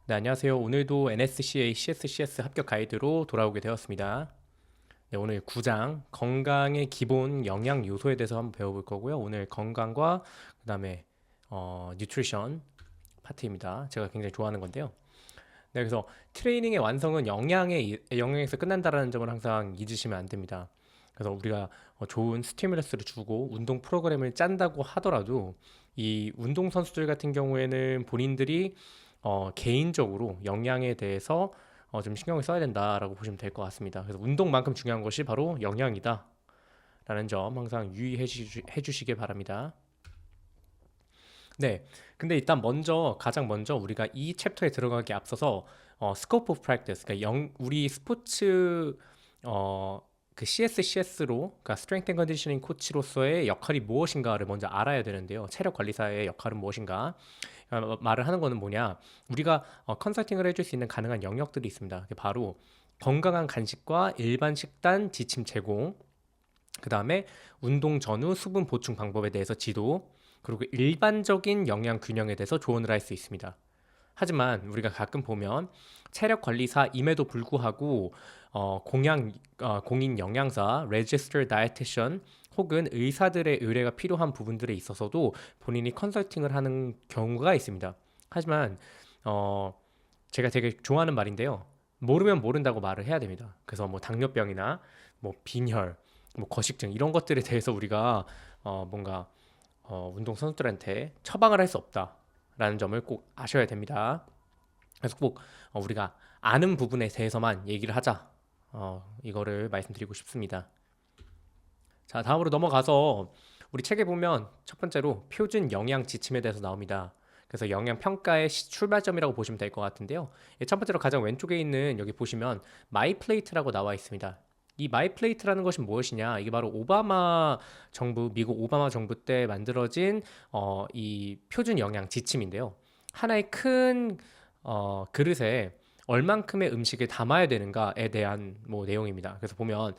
네, 안녕하세요. 오늘도 NSCA CSCS 합격 가이드로 돌아오게 되었습니다. 네, 오늘 9장 건강의 기본 영양 요소에 대해서 한번 배워볼 거고요. 오늘 건강과 그다음에 뉴트리션 파트입니다. 제가 굉장히 좋아하는 건데요. 네, 그래서 트레이닝의 완성은 영양에서 끝난다라는 점을 항상 잊으시면 안 됩니다. 그래서 우리가 좋은 스티뮬러스를 주고 운동 프로그램을 짠다고 하더라도 이 운동 선수들 같은 경우에는 본인들이 개인적으로 영양에 대해서 좀 신경을 써야 된다라고 보시면 될 것 같습니다. 그래서 운동만큼 중요한 것이 바로 영양이다라는 점 항상 해주시길 바랍니다. 네. 근데 일단 가장 먼저 우리가 이 챕터에 들어가기 앞서서 scope of practice, 그러니까 우리 스포츠 어, 그 CSCS로, 그러니까 Strength and Conditioning 코치로서의 역할이 무엇인가를 먼저 알아야 되는데요. 체력 관리사의 역할은 무엇인가? 말을 하는 거는 뭐냐? 우리가 컨설팅을 해줄 수 있는 가능한 영역들이 있습니다. 그게 바로 건강한 간식과 일반 식단 지침 제공, 그 다음에 운동 전후 수분 보충 방법에 대해서 지도, 그리고 일반적인 영양 균형에 대해서 조언을 할 수 있습니다. 하지만 우리가 가끔 보면 체력 관리사임에도 불구하고 공인 영양사, registered dietitian 혹은 의사들의 의뢰가 필요한 부분들에 있어서도 본인이 컨설팅을 하는 경우가 있습니다. 하지만 어, 제가 되게 좋아하는 말인데요. 모르면 모른다고 말을 해야 됩니다. 그래서 뭐 당뇨병이나 뭐 빈혈, 뭐 거식증 이런 것들에 대해서 우리가 뭔가 운동 선수들한테 처방을 할 수 없다라는 점을 꼭 아셔야 됩니다. 그래서 꼭 우리가 아는 부분에 대해서만 얘기를 하자. 이거를 말씀드리고 싶습니다. 자, 다음으로 넘어가서 우리 책에 보면 첫 번째로 표준 영양 지침에 대해서 나옵니다. 그래서 영양 평가의 출발점이라고 보시면 될 것 같은데요. 첫 번째로 가장 왼쪽에 있는 여기 보시면 마이 플레이트라고 나와 있습니다. 이 마이 플레이트라는 것이 무엇이냐? 이게 바로 미국 오바마 정부 때 만들어진 이 표준 영양 지침인데요. 하나의 큰 그릇에 얼만큼의 음식을 담아야 되는가에 대한 뭐 내용입니다. 그래서 보면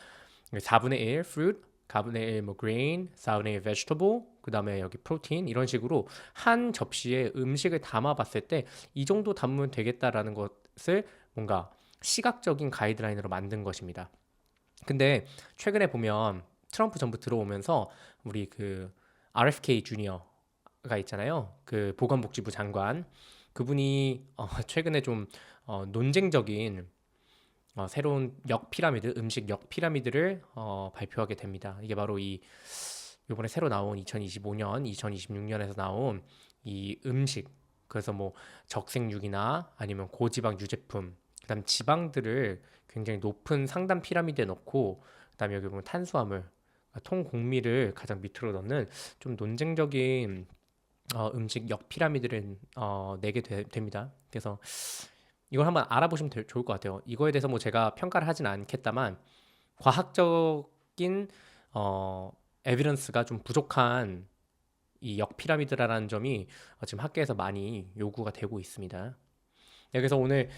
4분의 1 fruit, 4분의 1 뭐 grain, 4분의 1 vegetable, 그 다음에 여기 프로틴 이런 식으로 한 접시에 음식을 담아봤을 때 이 정도 담으면 되겠다라는 것을 뭔가 시각적인 가이드라인으로 만든 것입니다. 근데 최근에 보면 트럼프 정부 들어오면서 우리 그 RFK 주니어가 있잖아요. 그 보건복지부 장관. 그분이 최근에 좀 논쟁적인 새로운 음식 역 피라미드를 발표하게 됩니다. 이게 바로 이 이번에 새로 나온 2025년, 2026년에서 나온 이 음식, 그래서 뭐 적색육이나 아니면 고지방 유제품, 그다음 지방들을 굉장히 높은 상단 피라미드에 넣고, 그다음에 여기 보면 탄수화물, 통곡미를 가장 밑으로 넣는 좀 논쟁적인 음식 역 피라미드를 내게 됩니다. 그래서 이걸 한번 알아보시면 좋을 것 같아요. 이거에 대해서 뭐 제가 평가를 하진 않겠다만 과학적인 어, 에비던스가 좀 부족한 이 역피라미드라는 점이 지금 학계에서 많이 요구가 되고 있습니다. 네, 그래서 오늘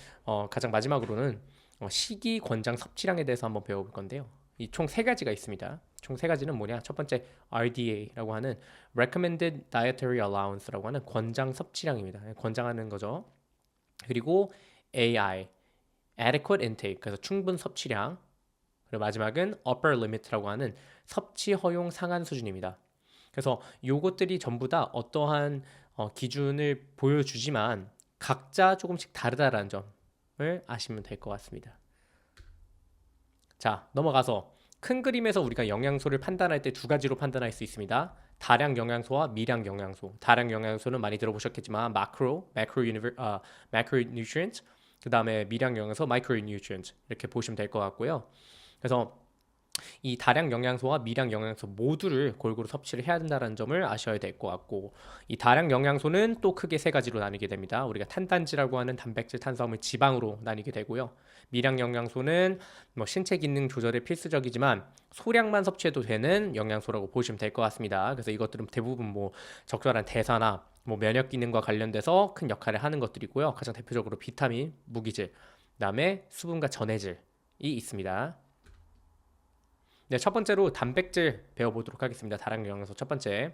가장 마지막으로는 식이 권장 섭취량에 대해서 한번 배워볼 건데요. 이 총 세 가지가 있습니다. 총 세 가지는 뭐냐? 첫 번째 RDA라고 하는 Recommended Dietary Allowance라고 하는 권장 섭취량입니다. 권장하는 거죠. 그리고 AI Adequate Intake, 그래서 충분 섭취량. 그리고 마지막은 Upper Limit라고 하는 섭취 허용 상한 수준입니다. 그래서 요것들이 전부 다 어떠한 기준을 보여주지만 각자 조금씩 다르다라는 점을 아시면 될 것 같습니다. 자, 넘어가서 큰 그림에서 우리가 영양소를 판단할 때 두 가지로 판단할 수 있습니다. 다량 영양소와 미량 영양소. 다량 영양소는 많이 들어보셨겠지만 macronutrients, 그 다음에 미량 영양소 micronutrients 이렇게 보시면 될 것 같고요. 그래서 이 다량 영양소와 미량 영양소 모두를 골고루 섭취를 해야 된다는 점을 아셔야 될 것 같고, 이 다량 영양소는 또 크게 세 가지로 나뉘게 됩니다. 우리가 탄단지라고 하는 단백질, 탄수화물, 지방으로 나뉘게 되고요. 미량 영양소는 뭐 신체 기능 조절에 필수적이지만 소량만 섭취해도 되는 영양소라고 보시면 될 것 같습니다. 그래서 이것들은 대부분 뭐 적절한 대사나 뭐 면역 기능과 관련돼서 큰 역할을 하는 것들이고요. 가장 대표적으로 비타민, 무기질, 그다음에 수분과 전해질이 있습니다. 네, 첫 번째로 단백질 배워보도록 하겠습니다. 다량 영양소 첫 번째.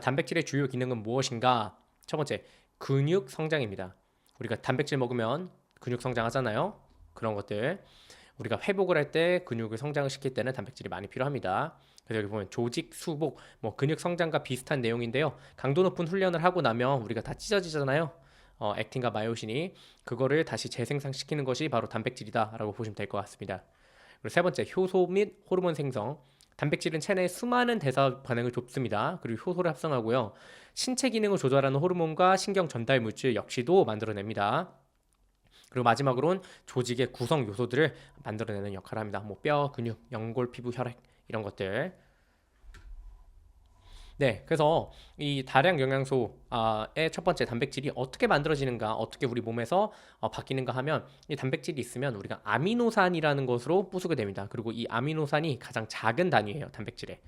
단백질의 주요 기능은 무엇인가? 첫 번째, 근육 성장입니다. 우리가 단백질 먹으면 근육 성장하잖아요. 그런 것들. 우리가 회복을 할 때 근육을 성장을 시킬 때는 단백질이 많이 필요합니다. 그래서 여기 보면 조직 수복, 뭐 근육 성장과 비슷한 내용인데요. 강도 높은 훈련을 하고 나면 우리가 다 찢어지잖아요. 액틴과 마요신이 그거를 다시 재생산시키는 것이 바로 단백질이다라고 보시면 될 것 같습니다. 그리고 세 번째, 효소 및 호르몬 생성. 단백질은 체내에 수많은 대사 반응을 돕습니다. 그리고 효소를 합성하고요. 신체 기능을 조절하는 호르몬과 신경 전달 물질 역시도 만들어냅니다. 그리고 마지막으로는 조직의 구성 요소들을 만들어내는 역할을 합니다. 뭐 뼈, 근육, 연골, 피부, 혈액 이런 것들. 네, 그래서 이 다량 영양소의 첫 번째 단백질이 어떻게 만들어지는가, 어떻게 우리 몸에서 바뀌는가 하면 이 단백질이 있으면 우리가 아미노산이라는 것으로 부수게 됩니다. 그리고 이 아미노산이 가장 작은 단위예요, 단백질에.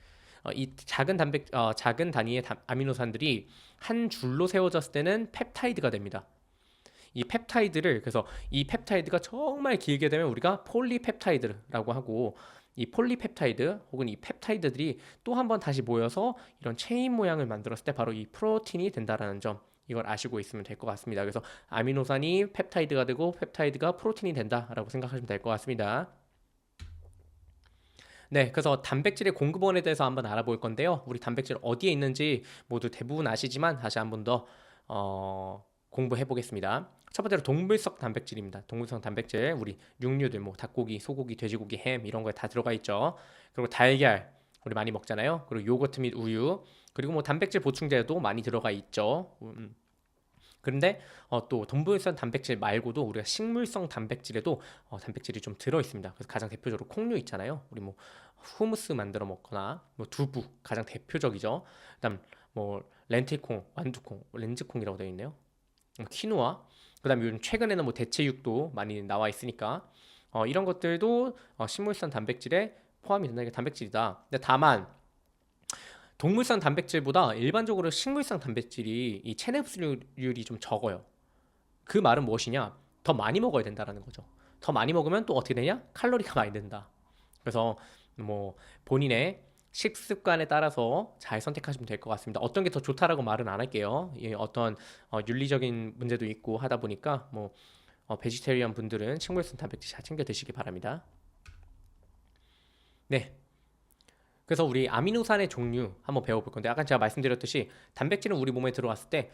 이 작은 단위의 아미노산들이 한 줄로 세워졌을 때는 펩타이드가 됩니다. 이 펩타이드를 그래서 이 펩타이드가 정말 길게 되면 우리가 폴리펩타이드라고 하고 이 폴리펩타이드 혹은 이 펩타이드들이 또 한 번 다시 모여서 이런 체인 모양을 만들었을 때 바로 이 프로틴이 된다라는 점 이걸 아시고 있으면 될 것 같습니다. 그래서 아미노산이 펩타이드가 되고 펩타이드가 프로틴이 된다라고 생각하시면 될 것 같습니다. 네, 그래서 단백질의 공급원에 대해서 한번 알아볼 건데요. 우리 단백질 어디에 있는지 모두 대부분 아시지만 다시 한번 더 공부해 보겠습니다. 첫 번째로 동물성 단백질입니다. 동물성 단백질 우리 육류들 뭐 닭고기, 소고기, 돼지고기, 햄 이런 거에 다 들어가 있죠. 그리고 달걀 우리 많이 먹잖아요. 그리고 요거트 및 우유 그리고 뭐 단백질 보충제도 많이 들어가 있죠. 그런데 또 동물성 단백질 말고도 우리가 식물성 단백질에도 단백질이 좀 들어 있습니다. 그래서 가장 대표적으로 콩류 있잖아요. 우리 뭐 후무스 만들어 먹거나 뭐 두부 가장 대표적이죠. 그다음 뭐 렌틸콩, 완두콩, 렌즈콩이라고 되어 있네요. 키노아 그다음에 요즘 최근에는 뭐 대체육도 많이 나와 있으니까 이런 것들도 식물성 단백질에 포함이 된다는 게 단백질이다. 근데 다만 동물성 단백질보다 일반적으로 식물성 단백질이 이 체내 흡수율이 좀 적어요. 그 말은 무엇이냐? 더 많이 먹어야 된다라는 거죠. 더 많이 먹으면 또 어떻게 되냐? 칼로리가 많이 된다. 그래서 뭐 본인의 식습관에 따라서 잘 선택하시면 될 것 같습니다. 어떤 게 더 좋다라고 말은 안 할게요. 어떤 윤리적인 문제도 있고 하다 보니까 뭐 베지테리언 분들은 식물성 단백질 잘 챙겨 드시기 바랍니다. 네. 그래서 우리 아미노산의 종류 한번 배워볼 건데 아까 제가 말씀드렸듯이 단백질은 우리 몸에 들어왔을 때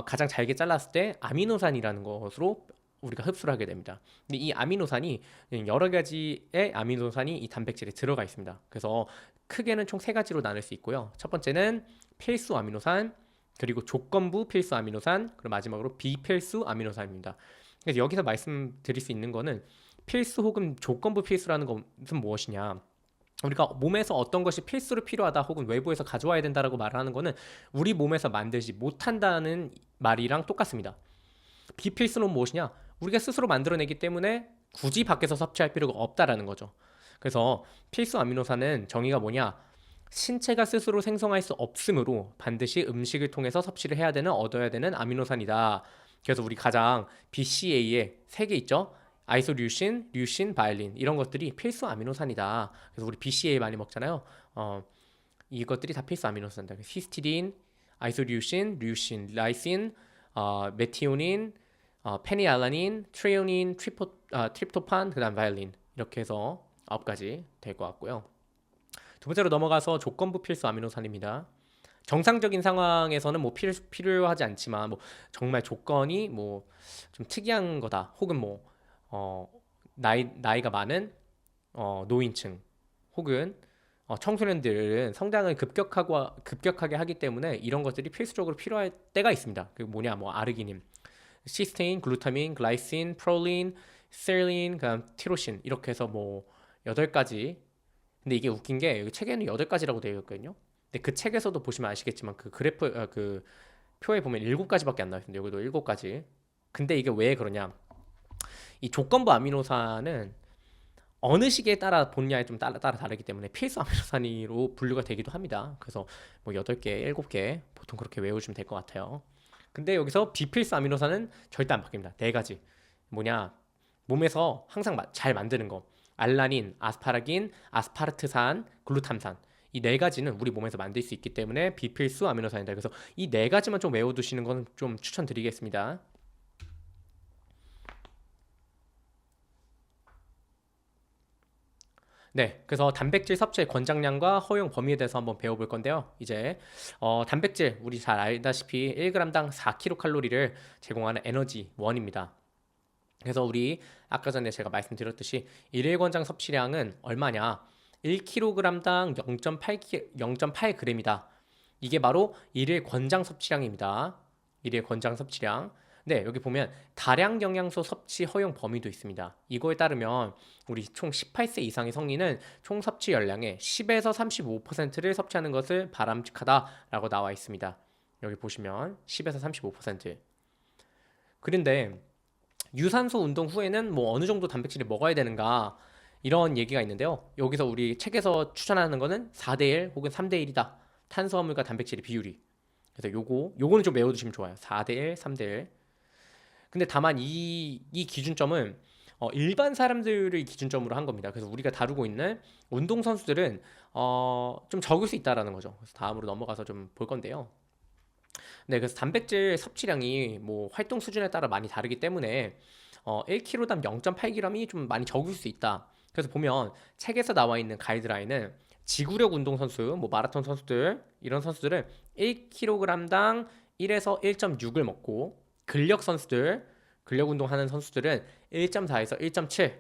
가장 잘게 잘랐을 때 아미노산이라는 것으로 우리가 흡수를 하게 됩니다. 근데 이 아미노산이 여러 가지의 아미노산이 이 단백질에 들어가 있습니다. 그래서 크게는 총 세 가지로 나눌 수 있고요. 첫 번째는 필수 아미노산, 그리고 조건부 필수 아미노산, 그리고 마지막으로 비필수 아미노산입니다. 그래서 여기서 말씀드릴 수 있는 거는 필수 혹은 조건부 필수라는 것은 무엇이냐? 우리가 몸에서 어떤 것이 필수로 필요하다 혹은 외부에서 가져와야 된다라고 말하는 거는 우리 몸에서 만들지 못한다는 말이랑 똑같습니다. 비필수는 무엇이냐? 우리가 스스로 만들어내기 때문에 굳이 밖에서 섭취할 필요가 없다라는 거죠. 그래서 필수 아미노산은 정의가 뭐냐? 신체가 스스로 생성할 수 없으므로 반드시 음식을 통해서 섭취를 해야 되는 얻어야 되는 아미노산이다. 그래서 우리 가장 BCA에 세 개 있죠? 아이소류신, 류신, 바일린 이런 것들이 필수 아미노산이다. 그래서 우리 BCA 많이 먹잖아요. 이것들이 다 필수 아미노산이다. 히스티딘, 아이소류신, 류신, 라이신, 메티오닌, 페니알라닌, 트레오닌, 트립토판, 그다음 바일린 이렇게 해서 9가지 될 것 같고요. 두 번째로 넘어가서 조건부 필수 아미노산입니다. 정상적인 상황에서는 뭐 필요하지 않지만 뭐 정말 조건이 뭐 좀 특이한 거다 혹은 뭐 나이가 많은 노인층 혹은 청소년들은 성장을 급격하게 하기 때문에 이런 것들이 필수적으로 필요할 때가 있습니다. 그 뭐냐 뭐 아르기닌, 시스테인, 글루타민, 글라이신, 프롤린, 세린, 그다음 티로신 이렇게 해서 뭐 8가지. 근데 이게 웃긴 게 여기 책에는 8가지라고 되어 있거든요. 근데 그 책에서도 보시면 아시겠지만 그 그래프 그 표에 보면 7가지밖에 안 나와 있는데 여기도 7가지. 근데 이게 왜 그러냐? 이 조건부 아미노산은 어느 시기에 따라 본냐에 좀 따라 다르기 때문에 필수 아미노산으로 분류가 되기도 합니다. 그래서 뭐 8개, 7개 보통 그렇게 외우시면 될 것 같아요. 근데 여기서 비필수 아미노산은 절대 안 바뀝니다. 4가지. 뭐냐? 몸에서 항상 잘 만드는 거. 알라닌, 아스파라긴, 아스파르트산, 글루탐산. 이 4가지는 우리 몸에서 만들 수 있기 때문에 비필수 아미노산이다. 그래서 이 4가지만 좀 외워두시는 건 좀 추천드리겠습니다. 네, 그래서 단백질 섭취의 권장량과 허용 범위에 대해서 한번 배워볼 건데요. 이제 단백질 우리 잘 알다시피 1g당 4kcal를 제공하는 에너지 원입니다. 그래서 우리 아까 전에 제가 말씀드렸듯이 일일 권장 섭취량은 얼마냐? 1kg당 0.8g이다. 이게 바로 일일 권장 섭취량입니다. 일일 권장 섭취량. 네, 여기 보면 다량 영양소 섭취 허용 범위도 있습니다. 이거에 따르면 우리 총 18세 이상의 성인은 총 섭취 열량의 10에서 35%를 섭취하는 것을 바람직하다라고 나와 있습니다. 여기 보시면 10에서 35%. 그런데 유산소 운동 후에는 뭐 어느 정도 단백질을 먹어야 되는가 이런 얘기가 있는데요. 여기서 우리 책에서 추천하는 거는 4대1 혹은 3대1이다. 탄수화물과 단백질의 비율이. 그래서 요거는 좀 외워두시면 좋아요. 4대1, 3대1. 근데 다만 이 기준점은 일반 사람들의 기준점으로 한 겁니다. 그래서 우리가 다루고 있는 운동 선수들은 좀 적을 수 있다라는 거죠. 그래서 다음으로 넘어가서 좀 볼 건데요. 네, 그래서 단백질 섭취량이 뭐 활동 수준에 따라 많이 다르기 때문에 1kg당 0.8g이 좀 많이 적을 수 있다. 그래서 보면 책에서 나와 있는 가이드라인은 지구력 운동 선수, 뭐 마라톤 선수들 이런 선수들은 1kg당 1에서 1.6을 먹고 근력 선수들, 근력 운동하는 선수들은 1.4에서 1.7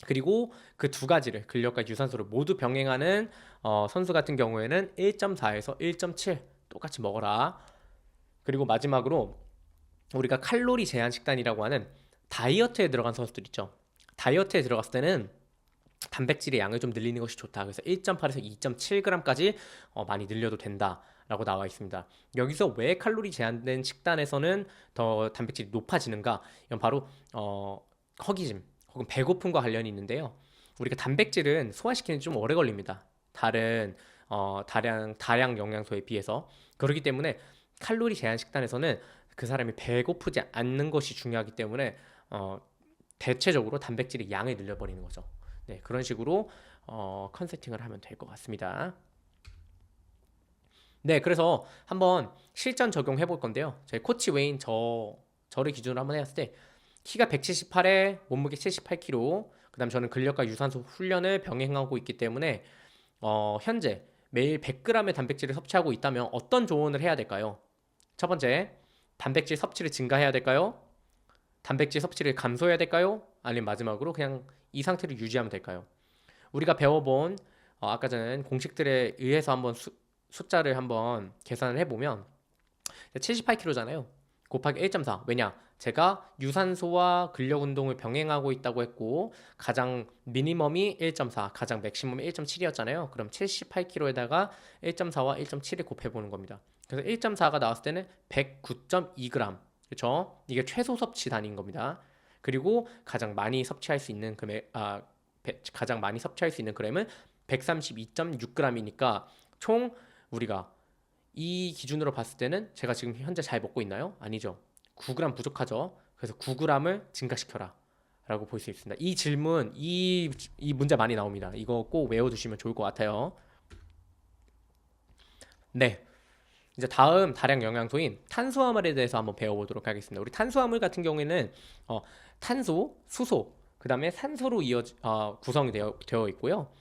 그리고 그 두 가지를 근력과 유산소를 모두 병행하는 선수 같은 경우에는 1.4에서 1.7 똑같이 먹어라. 그리고 마지막으로 우리가 칼로리 제한 식단이라고 하는 다이어트에 들어간 선수들 있죠. 다이어트에 들어갔을 때는 단백질의 양을 좀 늘리는 것이 좋다. 그래서 1.8에서 2.7g까지 많이 늘려도 된다라고 나와 있습니다. 여기서 왜 칼로리 제한된 식단에서는 더 단백질이 높아지는가? 이건 바로 허기짐 혹은 배고픔과 관련이 있는데요. 우리가 단백질은 소화시키는 데 좀 오래 걸립니다. 다른 다량 영양소에 비해서. 그렇기 때문에 칼로리 제한 식단에서는 그 사람이 배고프지 않는 것이 중요하기 때문에 대체적으로 단백질의 양을 늘려버리는 거죠. 네, 그런 식으로 컨설팅을 하면 될 것 같습니다. 네, 그래서 한번 실전 적용해 볼 건데요. 저희 코치 웨인 저를 기준으로 한번 해봤을 때 키가 178에 몸무게 78kg. 그다음 저는 근력과 유산소 훈련을 병행하고 있기 때문에 현재 매일 100g의 단백질을 섭취하고 있다면 어떤 조언을 해야 될까요? 첫 번째, 단백질 섭취를 증가해야 될까요? 단백질 섭취를 감소해야 될까요? 아니면 마지막으로 그냥 이 상태를 유지하면 될까요? 우리가 배워본 아까 전에 공식들에 의해서 한번 숫자를 한번 계산을 해보면 78kg잖아요. 곱하기 1.4. 왜냐? 제가 유산소와 근력 운동을 병행하고 있다고 했고 가장 미니멈이 1.4, 가장 맥시멈이 1.7이었잖아요. 그럼 78kg에다가 1.4와 1.7을 곱해보는 겁니다. 그래서 1.4가 나왔을 때는 109.2g. 그렇죠? 이게 최소 섭취 단위인 겁니다. 그리고 가장 많이 섭취할 수 있는 가장 많이 섭취할 수 있는 그램은 132.6g이니까 총 우리가 이 기준으로 봤을 때는 제가 지금 현재 잘 먹고 있나요? 아니죠. 9g 부족하죠. 그래서 9g을 증가시켜라 라고 볼 수 있습니다. 이 질문, 이 문제 많이 나옵니다. 이거 꼭 외워두시면 좋을 것 같아요. 네, 이제 다음 다량 영양소인 탄수화물에 대해서 한번 배워보도록 하겠습니다. 우리 탄수화물 같은 경우에는 탄소, 수소, 그 다음에 산소로 구성이 되어 있고요.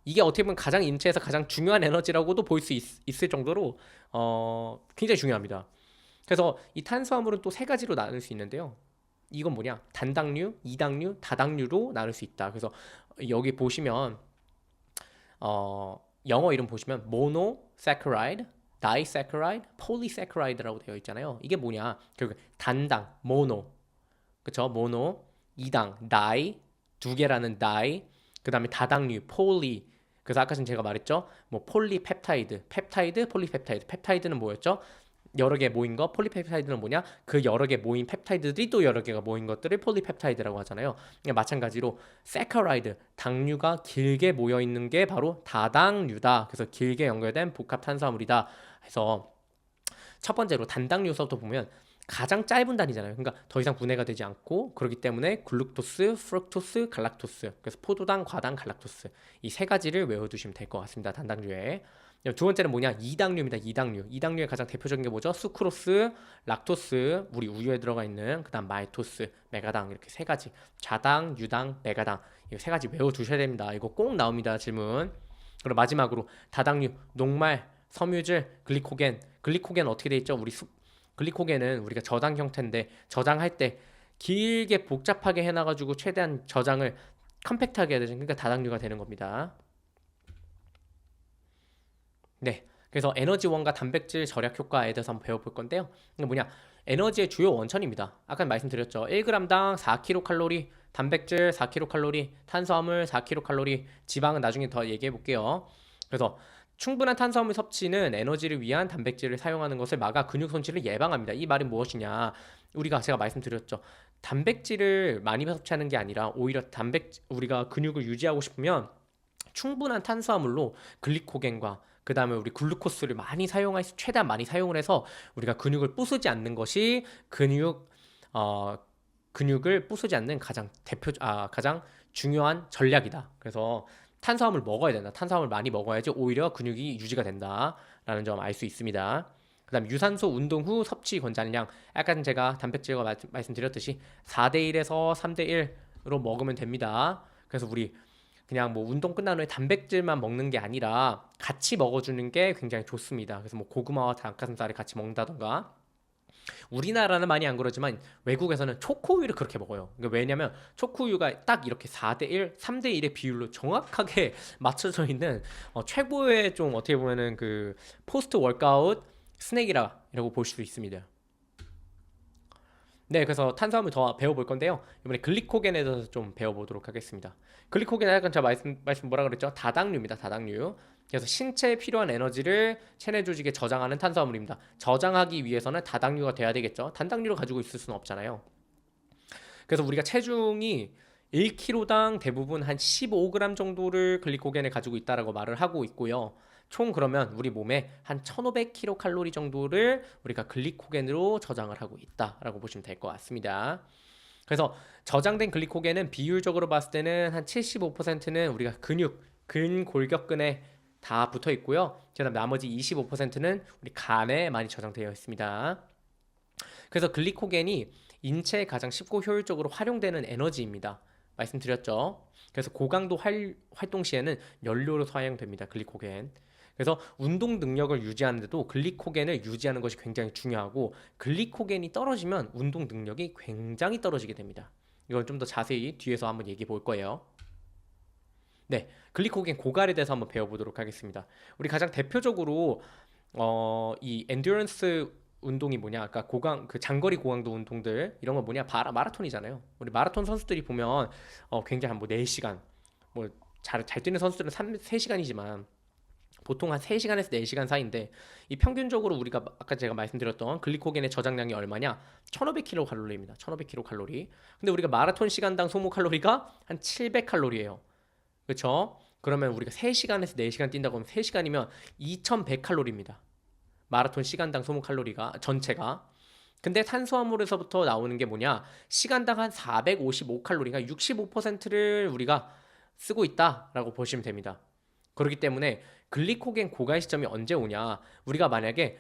이게 어떻게 보면 가장 인체에서 가장 중요한 에너지라고도 볼 수 있을 정도로 굉장히 중요합니다. 그래서 이 탄수화물은 또 세 가지로 나눌 수 있는데요. 이건 뭐냐? 단당류, 이당류, 다당류로 나눌 수 있다. 그래서 여기 보시면 영어 이름 보시면 monosaccharide, disaccharide, polysaccharide라고 되어 있잖아요. 이게 뭐냐? 결국 단당, mono, 그쵸? mono, 이당, di, 두 개라는 di, 그 다음에 다당류, poly. 그래서 아까 전 제가 말했죠. 뭐 폴리펩타이드, 펩타이드, 폴리펩타이드. 펩타이드는 뭐였죠? 여러 개 모인 거. 폴리펩타이드는 뭐냐? 그 여러 개 모인 펩타이드들이 또 여러 개가 모인 것들을 폴리펩타이드라고 하잖아요. 마찬가지로 사카라이드, 당류가 길게 모여 있는 게 바로 다당류다. 그래서 길게 연결된 복합 탄수화물이다. 해서 첫 번째로 단당류서부터 보면 가장 짧은 단위잖아요. 그러니까 더 이상 분해가 되지 않고 그렇기 때문에 글루토스, 프룩토스, 갈락토스. 그래서 포도당, 과당, 갈락토스. 이 세 가지를 외워두시면 될 것 같습니다. 단당류에. 두 번째는 뭐냐? 이당류입니다. 이당류. 이당류의 가장 대표적인 게 뭐죠? 수크로스, 락토스, 우리 우유에 들어가 있는 그다음 말토스, 메가당 이렇게 세 가지. 좌당, 유당, 메가당. 이 세 가지 외워두셔야 됩니다. 이거 꼭 나옵니다. 질문. 그리고 마지막으로 다당류, 녹말, 섬유질, 글리코겐. 글리코겐 어떻게 돼 있죠? 글리코겐은 우리가 저장 형태인데 저장할 때 길게 복잡하게 해놔가지고 최대한 저장을 컴팩트하게 해야 되죠. 그러니까 다당류가 되는 겁니다. 네. 그래서 에너지원과 단백질 절약 효과에 대해서 한번 배워볼 건데요. 이게 뭐냐? 에너지의 주요 원천입니다. 아까 말씀드렸죠. 1g당 4kcal, 단백질 4kcal, 탄수화물 4kcal, 지방은 나중에 더 얘기해 볼게요. 그래서 충분한 탄수화물 섭취는 에너지를 위한 단백질을 사용하는 것을 막아 근육 손실을 예방합니다. 이 말은 무엇이냐? 제가 말씀드렸죠. 단백질을 많이 섭취하는 게 아니라 오히려 우리가 근육을 유지하고 싶으면 충분한 탄수화물로 글리코겐과 그 다음에 우리 글루코스를 최대한 많이 사용을 해서 우리가 근육을 부수지 않는 것이 근육을 부수지 않는 가장 중요한 전략이다. 그래서 탄수화물 먹어야 된다. 탄수화물 많이 먹어야지 오히려 근육이 유지가 된다라는 점 알 수 있습니다. 그다음 유산소 운동 후 섭취 권장량. 약간 제가 단백질과 말씀드렸듯이 4대1에서 3대1으로 먹으면 됩니다. 그래서 우리 그냥 뭐 운동 끝난 후에 단백질만 먹는 게 아니라 같이 먹어주는 게 굉장히 좋습니다. 그래서 뭐 고구마와 닭가슴살을 같이 먹는다던가. 우리나라는 많이 안 그러지만 외국에서는 초코우유를 그렇게 먹어요. 그러니까 왜냐면 초코우유가 딱 이렇게 4대1, 3대1의 비율로 정확하게 맞춰져 있는 최고의 좀 어떻게 보면은 그 포스트 워크아웃 스낵이라고 볼 수 있습니다. 네, 그래서 탄수화물 더 배워볼 건데요. 이번에 글리코겐에 대해서 좀 배워보도록 하겠습니다. 글리코겐은 약간 제가 말씀 뭐라 그랬죠? 다당류입니다. 다당류. 그래서 신체에 필요한 에너지를 체내 조직에 저장하는 탄수화물입니다. 저장하기 위해서는 다당류가 돼야 되겠죠. 단당류를 가지고 있을 수는 없잖아요. 그래서 우리가 체중이 1kg당 대부분 한 15g 정도를 글리코겐을 가지고 있다라고 말을 하고 있고요. 총 그러면 우리 몸에 한 1500kcal 정도를 우리가 글리코겐으로 저장을 하고 있다라고 보시면 될 것 같습니다. 그래서 저장된 글리코겐은 비율적으로 봤을 때는 한 75%는 우리가 근골격근에 다 붙어 있고요. 그다음 나머지 25%는 우리 간에 많이 저장되어 있습니다. 그래서 글리코겐이 인체에 가장 쉽고 효율적으로 활용되는 에너지입니다. 말씀드렸죠. 그래서 고강도 활동 시에는 연료로 사용됩니다. 글리코겐. 그래서 운동 능력을 유지하는데도 글리코겐을 유지하는 것이 굉장히 중요하고 글리코겐이 떨어지면 운동 능력이 굉장히 떨어지게 됩니다. 이건 좀 더 자세히 뒤에서 한번 얘기해 볼 거예요. 네, 글리코겐 고갈에 대해서 한번 배워보도록 하겠습니다. 우리 가장 대표적으로 이 엔듀런스 운동이 뭐냐? 아까 장거리 고강도 운동들 이런 거 뭐냐? 마라톤이잖아요. 우리 마라톤 선수들이 보면 굉장히 뭐 4시간 뭐 잘 뛰는 선수들은 3시간이지만 보통 한 3시간에서 4시간 사이인데 이 평균적으로 우리가 아까 제가 말씀드렸던 글리코겐의 저장량이 얼마냐? 1500kcal입니다. 1500kcal. 근데 우리가 마라톤 시간당 소모 칼로리가 한 700칼로리예요. 그렇죠? 그러면 우리가 3시간에서 4시간 뛴다고 하면 3시간이면 2100칼로리입니다. 마라톤 시간당 소모 칼로리가 전체가. 근데 탄수화물에서부터 나오는 게 뭐냐? 시간당 한 455칼로리가 65%를 우리가 쓰고 있다라고 보시면 됩니다. 그렇기 때문에 글리코겐 고갈 시점이 언제 오냐? 우리가 만약에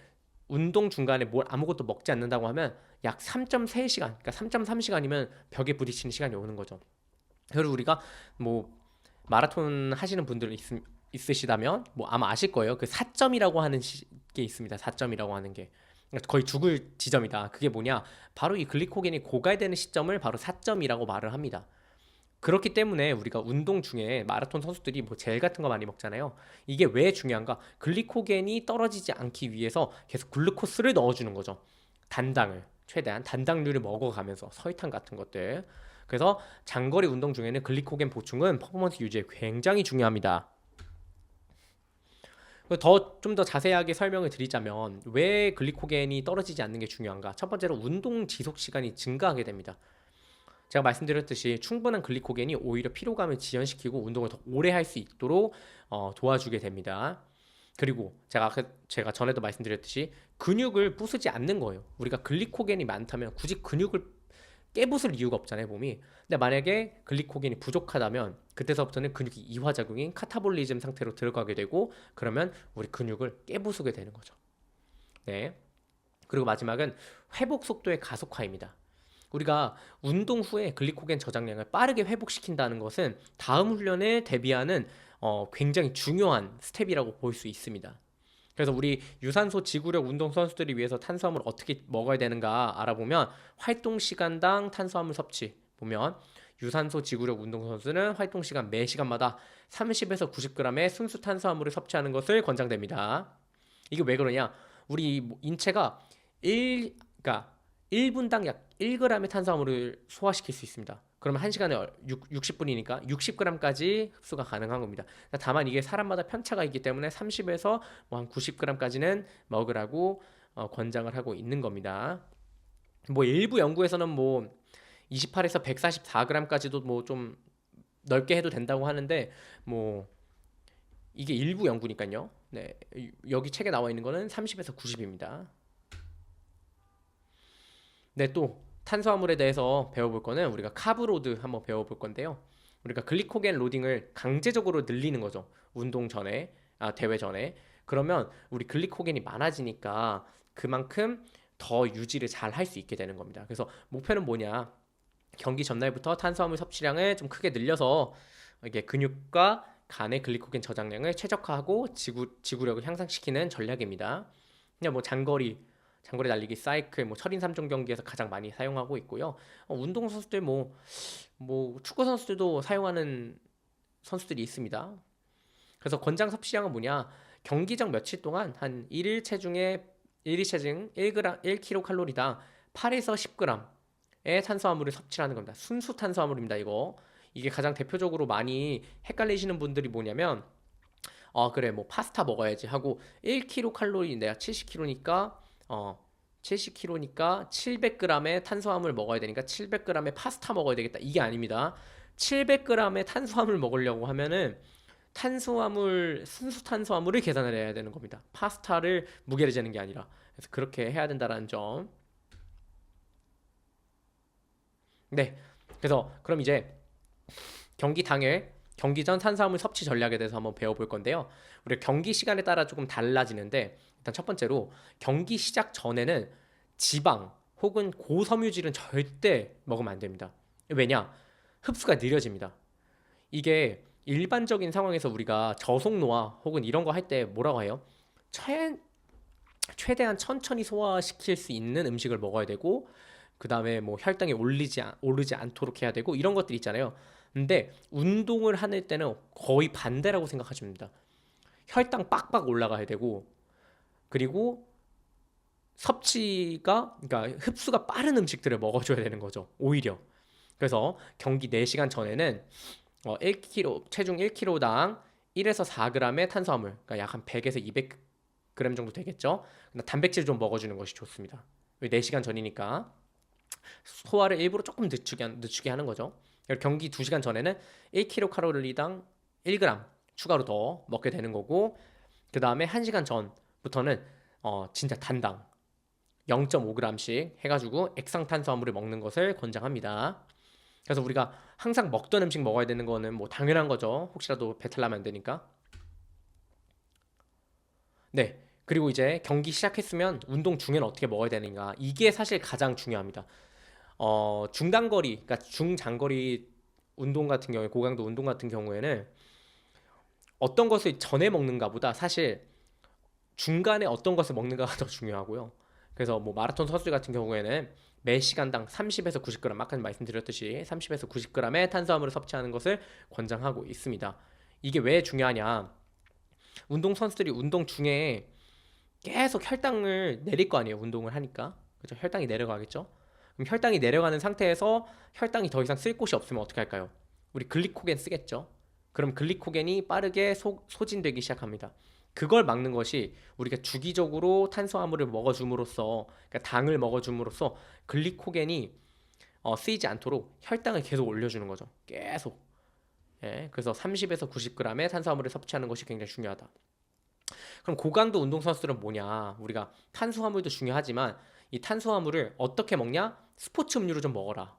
운동 중간에 아무것도 먹지 않는다고 하면 약 3.3시간, 그러니까 3.3시간이면 벽에 부딪히는 시간이 오는 거죠. 그리고 우리가 뭐 마라톤 하시는 분들 있으시다면 뭐 아마 아실 거예요. 그 4점이라고 하는 게 있습니다. 4점이라고 하는 게 거의 죽을 지점이다. 그게 뭐냐? 바로 이 글리코겐이 고갈되는 시점을 바로 4점이라고 말을 합니다. 그렇기 때문에 우리가 운동 중에 마라톤 선수들이 뭐 젤 같은 거 많이 먹잖아요. 이게 왜 중요한가? 글리코겐이 떨어지지 않기 위해서 계속 글루코스를 넣어주는 거죠. 최대한 단당류를 먹어가면서 설탕 같은 것들. 그래서 장거리 운동 중에는 글리코겐 보충은 퍼포먼스 유지에 굉장히 중요합니다. 좀 더 자세하게 설명을 드리자면 왜 글리코겐이 떨어지지 않는 게 중요한가? 첫 번째로 운동 지속 시간이 증가하게 됩니다. 제가 말씀드렸듯이 충분한 글리코겐이 오히려 피로감을 지연시키고 운동을 더 오래 할 수 있도록 도와주게 됩니다. 그리고 제가 전에도 말씀드렸듯이 근육을 부수지 않는 거예요. 우리가 글리코겐이 많다면 굳이 근육을 깨부술 이유가 없잖아요, 몸이. 근데 만약에 글리코겐이 부족하다면 그때서부터는 근육이 이화작용인 카타볼리즘 상태로 들어가게 되고 그러면 우리 근육을 깨부수게 되는 거죠. 네. 그리고 마지막은 회복 속도의 가속화입니다. 우리가 운동 후에 글리코겐 저장량을 빠르게 회복시킨다는 것은 다음 훈련에 대비하는 굉장히 중요한 스텝이라고 볼 수 있습니다. 그래서 우리 유산소 지구력 운동 선수들이 위해서 탄수화물 어떻게 먹어야 되는가 알아보면 활동 시간당 탄수화물 섭취 보면 유산소 지구력 운동 선수는 활동 시간 매 시간마다 30에서 90g의 순수 탄수화물을 섭취하는 것을 권장됩니다. 이게 왜 그러냐? 우리 인체가 그러니까 1분당 약 1g의 탄수화물을 소화시킬 수 있습니다. 그러면 1시간에 60분이니까 60g까지 흡수가 가능한 겁니다. 다만 이게 사람마다 편차가 있기 때문에 30에서 뭐 한 90g까지는 먹으라고 권장을 하고 있는 겁니다. 뭐 일부 연구에서는 뭐 28에서 144g까지도 뭐 좀 넓게 해도 된다고 하는데 뭐 이게 일부 연구니까요. 네, 여기 책에 나와 있는 거는 30에서 90입니다. 네, 또 탄수화물에 대해서 배워볼 거는 우리가 카브로드 한번 배워볼 건데요. 우리가 글리코겐 로딩을 강제적으로 늘리는 거죠. 운동 전에, 대회 전에. 그러면 우리 글리코겐이 많아지니까 그만큼 더 유지를 잘 할 수 있게 되는 겁니다. 그래서 목표는 뭐냐? 경기 전날부터 탄수화물 섭취량을 좀 크게 늘려서 이게 근육과 간의 글리코겐 저장량을 최적화하고 지구력을 향상시키는 전략입니다. 그냥 뭐 장거리 달리기, 사이클, 뭐 철인 3종 경기에서 가장 많이 사용하고 있고요. 운동 선수들 뭐 축구 선수들도 사용하는 선수들이 있습니다. 그래서 권장 섭취량은 뭐냐? 경기 전 며칠 동안 한 1일 체중 1kcal당 8에서 10g의 탄수화물을 섭취하는 겁니다. 순수 탄수화물입니다, 이거. 이게 가장 대표적으로 많이 헷갈리시는 분들이 뭐냐면 그래 뭐 파스타 먹어야지 하고 1kcal 내가 70kg니까 70kg니까 700g의 탄수화물 먹어야 되니까 700g의 파스타 먹어야 되겠다. 이게 아닙니다. 700g의 탄수화물 먹으려고 하면은 순수 탄수화물을 계산을 해야 되는 겁니다. 파스타를 무게를 재는 게 아니라. 그래서 그렇게 해야 된다는 점. 네. 그래서 그럼 이제 경기 당일 경기 전 탄수화물 섭취 전략에 대해서 한번 배워볼 건데요. 우리 경기 시간에 따라 조금 달라지는데 일단 첫 번째로 경기 시작 전에는 지방 혹은 고섬유질은 절대 먹으면 안 됩니다. 왜냐? 흡수가 느려집니다. 이게 일반적인 상황에서 우리가 저속노화 혹은 이런 거 할 때 뭐라고 해요? 최대한 천천히 소화시킬 수 있는 음식을 먹어야 되고 그 다음에 뭐 혈당이 오르지 않도록 해야 되고 이런 것들 있잖아요. 근데 운동을 하는 때는 거의 반대라고 생각하시면 됩니다. 혈당 빡빡 올라가야 되고 그리고 그러니까 흡수가 빠른 음식들을 먹어줘야 되는 거죠. 오히려. 그래서 경기 4시간 전에는 체중 1kg당 1에서 4g의 탄수화물, 그러니까 약 한 100에서 200g 정도 되겠죠. 단백질 좀 먹어주는 것이 좋습니다. 4시간 전이니까 소화를 일부러 조금 늦추게 하는 거죠. 경기 2시간 전에는 1kcal당 1g 추가로 더 먹게 되는 거고 그 다음에 1시간 전부터는 진짜 단당 0.5g씩 해가지고 액상 탄수화물을 먹는 것을 권장합니다. 그래서 우리가 항상 먹던 음식 먹어야 되는 거는 뭐 당연한 거죠. 혹시라도 배탈 나면 안 되니까. 네. 그리고 이제 경기 시작했으면 운동 중에는 어떻게 먹어야 되는가. 이게 사실 가장 중요합니다. 중단거리, 그러니까 중장거리 운동 같은 경우에 고강도 운동 같은 경우에는 어떤 것을 전에 먹는가 보다 사실 중간에 어떤 것을 먹는가가 더 중요하고요. 그래서 뭐 마라톤 선수들 같은 경우에는 매 시간당 30에서 90g, 아까 말씀드렸듯이 30에서 90g의 탄수화물을 섭취하는 것을 권장하고 있습니다. 이게 왜 중요하냐? 운동 선수들이 운동 중에 계속 혈당을 내릴 거 아니에요. 운동을 하니까. 그렇죠? 혈당이 내려가겠죠? 그럼 혈당이 내려가는 상태에서 혈당이 더 이상 쓸 곳이 없으면 어떻게 할까요? 우리 글리코겐 쓰겠죠? 그럼 글리코겐이 빠르게 소진되기 시작합니다. 그걸 막는 것이 우리가 주기적으로 탄수화물을 먹어줌으로써, 그러니까 당을 먹어줌으로써 글리코겐이 쓰이지 않도록 혈당을 계속 올려주는 거죠. 계속. 예, 그래서 30에서 90g의 탄수화물을 섭취하는 것이 굉장히 중요하다. 그럼 고강도 운동선수들은 뭐냐? 우리가 탄수화물도 중요하지만 이 탄수화물을 어떻게 먹냐? 스포츠 음료를 좀 먹어라.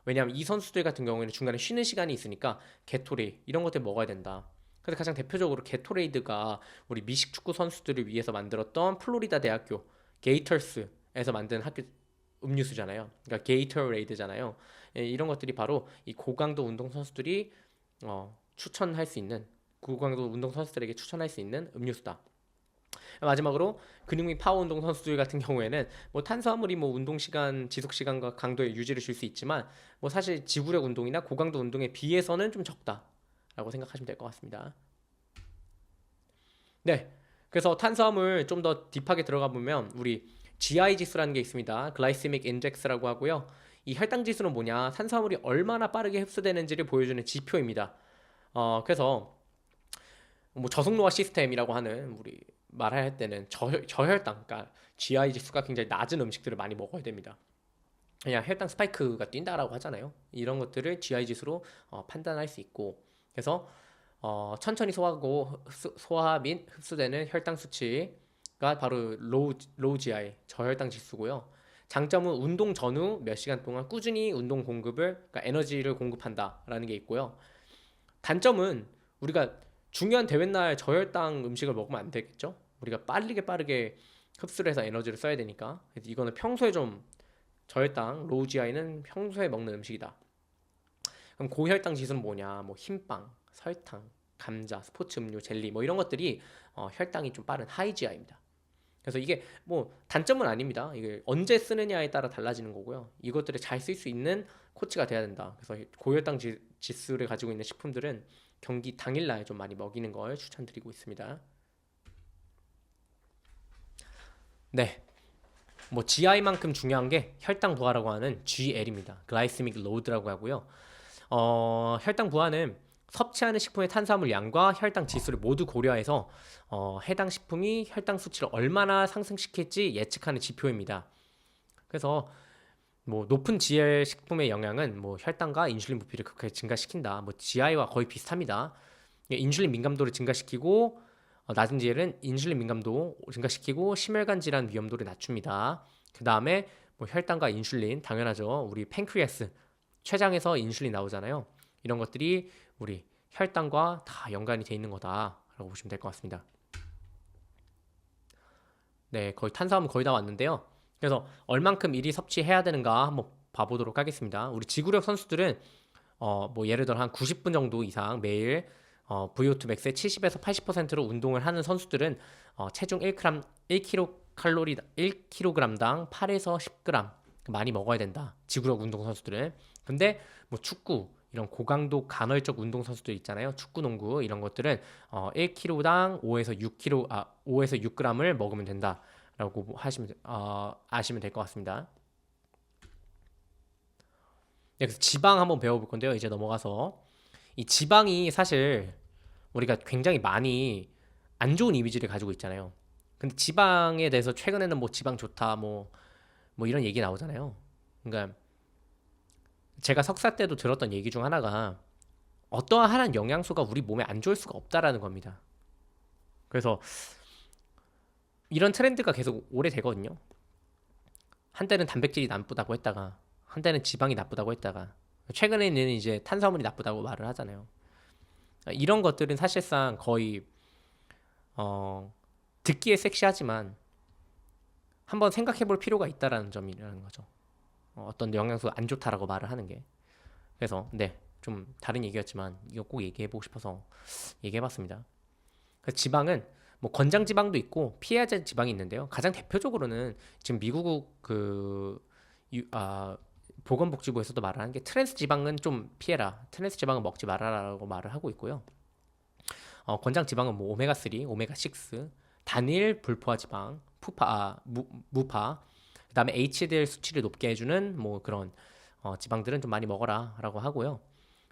왜냐하면 이 선수들 같은 경우에는 중간에 쉬는 시간이 있으니까 게토레이 이런 것들 먹어야 된다. 그래서 가장 대표적으로 게토레이드가 우리 미식 축구 선수들을 위해서 만들었던 플로리다 대학교 게이터스에서 만든 학교 음료수잖아요. 그러니까 게이터레이드잖아요. 예, 이런 것들이 바로 이 고강도 운동 선수들이 추천할 수 있는 고강도 운동 선수들에게 추천할 수 있는 음료수다. 마지막으로 근육 및 파워 운동 선수들 같은 경우에는 뭐 탄수화물이 뭐 운동 시간, 지속 시간과 강도의 유지를 줄 수 있지만 뭐 사실 지구력 운동이나 고강도 운동에 비해서는 좀 적다라고 생각하시면 될 것 같습니다. 네. 그래서 탄수화물 좀 더 딥하게 들어가 보면 우리 GI 지수라는 게 있습니다. 글라이세믹 인덱스라고 하고요. 이 혈당 지수는 뭐냐? 탄수화물이 얼마나 빠르게 흡수되는지를 보여주는 지표입니다. 그래서 뭐 저속노화 시스템이라고 하는 우리 말할 때는 저혈당, 그러니까 GI 지수가 굉장히 낮은 음식들을 많이 먹어야 됩니다. 그냥 혈당 스파이크가 뛴다라고 하잖아요. 이런 것들을 GI 지수로 판단할 수 있고, 그래서 천천히 소화하고 소화 및 흡수되는 혈당 수치가 바로 로우 GI 저혈당 지수고요. 장점은 운동 전후 몇 시간 동안 꾸준히 운동 공급을, 그러니까 에너지를 공급한다라는 게 있고요. 단점은 우리가 중요한 대회 날 저혈당 음식을 먹으면 안 되겠죠? 우리가 빠르게 흡수를 해서 에너지를 써야 되니까. 그래서 이거는 평소에 좀 저혈당 로우 GI는 평소에 먹는 음식이다. 그럼 고혈당 지수는 뭐냐? 뭐 흰빵, 설탕, 감자, 스포츠 음료, 젤리 뭐 이런 것들이 혈당이 좀 빠른 하이 GI입니다. 그래서 이게 뭐 단점은 아닙니다. 이게 언제 쓰느냐에 따라 달라지는 거고요. 이것들을 잘 쓸 수 있는 코치가 돼야 된다. 그래서 고혈당 지수를 가지고 있는 식품들은 경기 당일날 좀 많이 먹이는 걸 추천드리고 있습니다. 네. 뭐 GI만큼 중요한 게 혈당 부하라고 하는 GL입니다. 글라이세믹 로드라고 하고요. 혈당 부하는 섭취하는 식품의 탄수화물 양과 혈당 지수를 모두 고려해서 해당 식품이 혈당 수치를 얼마나 상승시킬지 예측하는 지표입니다. 그래서 뭐 높은 GL 식품의 영향은 뭐 혈당과 인슐린 부피를 극하게 증가시킨다. 뭐 GI와 거의 비슷합니다. 인슐린 민감도를 증가시키고 낮은 GL은 인슐린 민감도 증가시키고 심혈관 질환 위험도를 낮춥니다. 그 다음에 뭐 혈당과 인슐린 당연하죠. 우리 팬크리아스 췌장에서 인슐린 나오잖아요. 이런 것들이 우리 혈당과 다 연관이 돼 있는 거다라고 보시면 될 것 같습니다. 네, 거의 탄수화물 거의 다 왔는데요. 그래서 얼만큼 일이 섭취해야 되는가 한번 봐보도록 하겠습니다. 우리 지구력 선수들은 뭐 예를 들어 한 90분 정도 이상 매일 VO2 맥스의 70에서 80%로 운동을 하는 선수들은 체중 1kcal 1kg당 8에서 10g 많이 먹어야 된다. 지구력 운동 선수들은. 근데 뭐 축구 이런 고강도 간헐적 운동 선수들 있잖아요. 축구, 농구 이런 것들은 1kg당 5에서 6g을 먹으면 된다라고 아시면 될 것 같습니다. 네, 그래서 지방 한번 배워볼 건데요. 이제 넘어가서 이 지방이 사실 우리가 굉장히 많이 안 좋은 이미지를 가지고 있잖아요. 근데 지방에 대해서 최근에는 뭐 지방 좋다 뭐 이런 얘기 나오잖아요. 그러니까 제가 석사 때도 들었던 얘기 중 하나가 어떠한 영양소가 우리 몸에 안 좋을 수가 없다라는 겁니다. 그래서 이런 트렌드가 계속 오래되거든요. 한때는 단백질이 나쁘다고 했다가 한때는 지방이 나쁘다고 했다가 최근에는 이제 탄수화물이 나쁘다고 말을 하잖아요. 이런 것들은 사실상 거의 듣기에 섹시하지만 한번 생각해 볼 필요가 있다라는 점이라는 거죠. 어떤 영양소 안 좋다라고 말을 하는 게. 그래서 네, 좀 다른 얘기였지만 이거 꼭 얘기해 보고 싶어서 얘기해 봤습니다. 지방은 뭐 권장 지방도 있고 피해야 될 지방이 있는데요. 가장 대표적으로는 지금 미국 보건복지부에서도 말을 하는 게 트랜스 지방은 좀 피해라. 트랜스 지방은 먹지 말아라라고 말을 하고 있고요. 권장 지방은 뭐 오메가3, 오메가6, 단일 불포화 지방, 무파, 그다음에 HDL 수치를 높게 해주는 뭐 그런 지방들은 좀 많이 먹어라라고 하고요.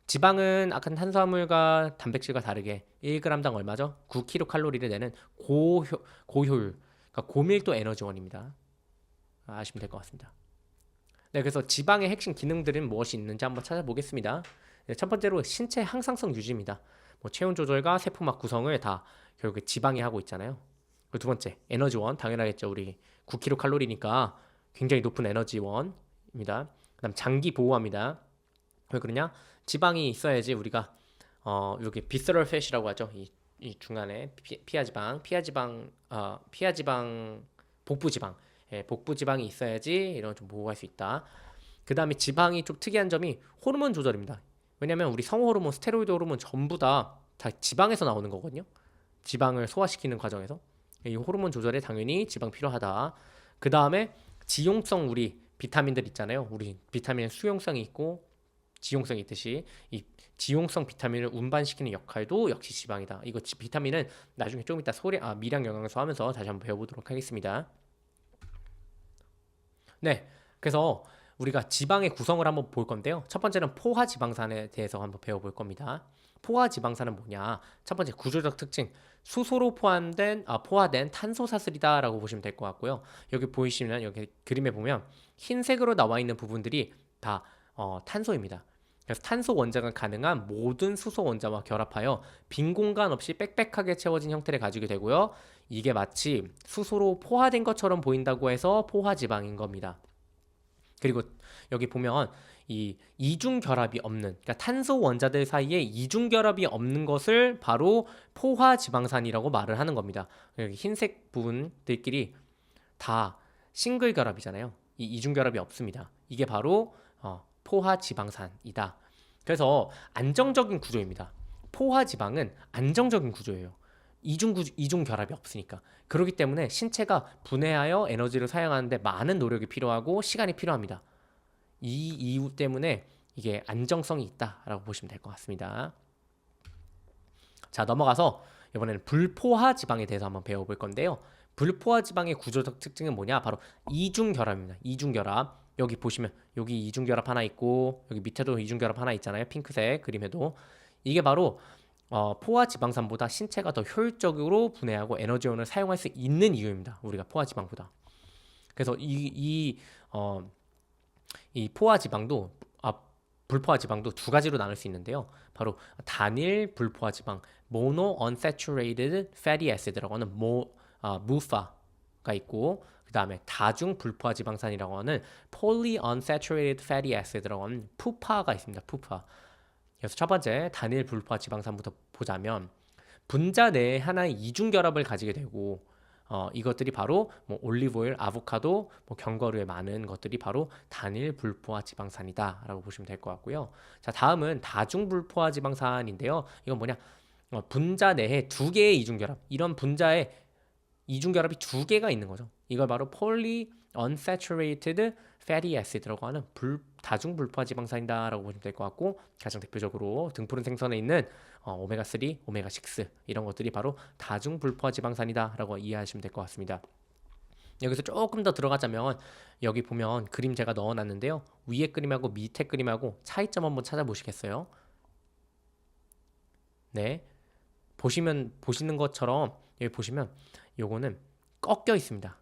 지방은 아까 탄수화물과 단백질과 다르게 1g당 얼마죠? 9kcal를 내는 고효율, 그러니까 고밀도 에너지원입니다. 아시면 될 것 같습니다. 네, 그래서 지방의 핵심 기능들은 무엇이 있는지 한번 찾아보겠습니다. 네, 첫 번째로 신체 항상성 유지입니다. 뭐 체온 조절과 세포막 구성을 다 결국에 지방이 하고 있잖아요. 그리고 두 번째, 에너지원 당연하겠죠. 우리 9kcal니까 굉장히 높은 에너지원입니다. 그다음 장기 보호합니다. 왜 그러냐? 지방이 있어야지 우리가 여기 비스럴 팻이라고 하죠. 이 중간에 피하 지방 복부 지방. 예, 복부 지방이 있어야지 이런 좀 보호할 수 있다. 그다음에 지방이 좀 특이한 점이 호르몬 조절입니다. 왜냐면 우리 성호 호르몬, 스테로이드 호르몬 전부 다 지방에서 나오는 거거든요. 지방을 소화시키는 과정에서 이 호르몬 조절에 당연히 지방 필요하다. 그 다음에 지용성 우리 비타민들 있잖아요. 우리 비타민은 수용성이 있고 지용성이 있듯이 이 지용성 비타민을 운반시키는 역할도 역시 지방이다. 이거 비타민은 나중에 좀 이따 미량 영양소 하면서 다시 한번 배워보도록 하겠습니다. 네, 그래서 우리가 지방의 구성을 한번 볼 건데요. 첫 번째는 포화지방산에 대해서 한번 배워볼 겁니다. 포화지방산은 뭐냐? 첫 번째 구조적 특징, 수소로 포화된 탄소사슬이다라고 보시면 될 것 같고요. 여기 보이시면 여기 그림에 보면 흰색으로 나와 있는 부분들이 다 탄소입니다. 그래서 탄소 원자가 가능한 모든 수소 원자와 결합하여 빈 공간 없이 빽빽하게 채워진 형태를 가지게 되고요. 이게 마치 수소로 포화된 것처럼 보인다고 해서 포화지방인 겁니다. 그리고 여기 보면 이 이중 결합이 없는, 그러니까 탄소 원자들 사이에 이중 결합이 없는 것을 바로 포화 지방산이라고 말을 하는 겁니다. 여기 흰색 부분들끼리 다 싱글 결합이잖아요. 이 이중 결합이 없습니다. 이게 바로 포화 지방산이다. 그래서 안정적인 구조입니다. 포화 지방은 안정적인 구조예요. 이중 결합이 없으니까. 그렇기 때문에 신체가 분해하여 에너지를 사용하는데 많은 노력이 필요하고 시간이 필요합니다. 이 이유 때문에 이게 안정성이 있다라고 보시면 될 것 같습니다. 자, 넘어가서 이번에는 불포화 지방에 대해서 한번 배워볼 건데요. 불포화 지방의 구조적 특징은 뭐냐? 바로 이중 결합입니다. 이중 결합. 여기 보시면 여기 이중 결합 하나 있고 여기 밑에도 이중 결합 하나 있잖아요. 핑크색 그림에도. 이게 바로 포화 지방산보다 신체가 더 효율적으로 분해하고 에너지원을 사용할 수 있는 이유입니다. 우리가 포화 지방보다. 그래서 이 포화 지방도 불포화 지방도 두 가지로 나눌 수 있는데요. 바로 단일 불포화 지방, mono unsaturated fatty acid라고 하는 MUFA가 있고, 그 다음에 다중 불포화 지방산이라고 하는 poly unsaturated fatty acid라고 하는 PUFA가 있습니다. PUFA. 그래서 첫 번째 단일 불포화 지방산부터 보자면 분자 내에 하나의 이중 결합을 가지게 되고 이것들이 바로 뭐 올리브오일, 아보카도, 뭐 견과류에 많은 것들이 바로 단일 불포화 지방산이다라고 보시면 될 것 같고요. 자, 다음은 다중 불포화 지방산인데요. 이건 뭐냐? 분자 내에 두 개의 이중 결합. 이런 분자에 이중 결합이 두 개가 있는 거죠. 이걸 바로 poly unsaturated fatty acid라고 하는 다중 불포화 지방산이다라고 보시면 될 것 같고, 가장 대표적으로 등푸른 생선에 있는 오메가3, 오메가6 이런 것들이 바로 다중 불포화 지방산이다라고 이해하시면 될 것 같습니다. 여기서 조금 더 들어가자면 여기 보면 그림 제가 넣어놨는데요. 위에 그림하고 밑에 그림하고 차이점 한번 찾아보시겠어요? 네, 보시는 것처럼 여기 보시면 요거는 꺾여 있습니다.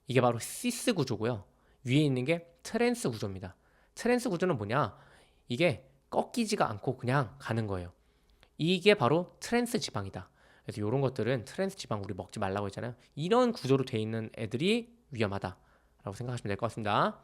이게 바로 시스 구조고요. 위에 있는 게 트랜스 구조입니다. 트랜스 구조는 뭐냐? 이게 꺾이지가 않고 그냥 가는 거예요. 이게 바로 트랜스 지방이다. 그래서 이런 것들은 트랜스 지방 우리 먹지 말라고 했잖아요. 이런 구조로 돼 있는 애들이 위험하다라고 생각하시면 될 것 같습니다.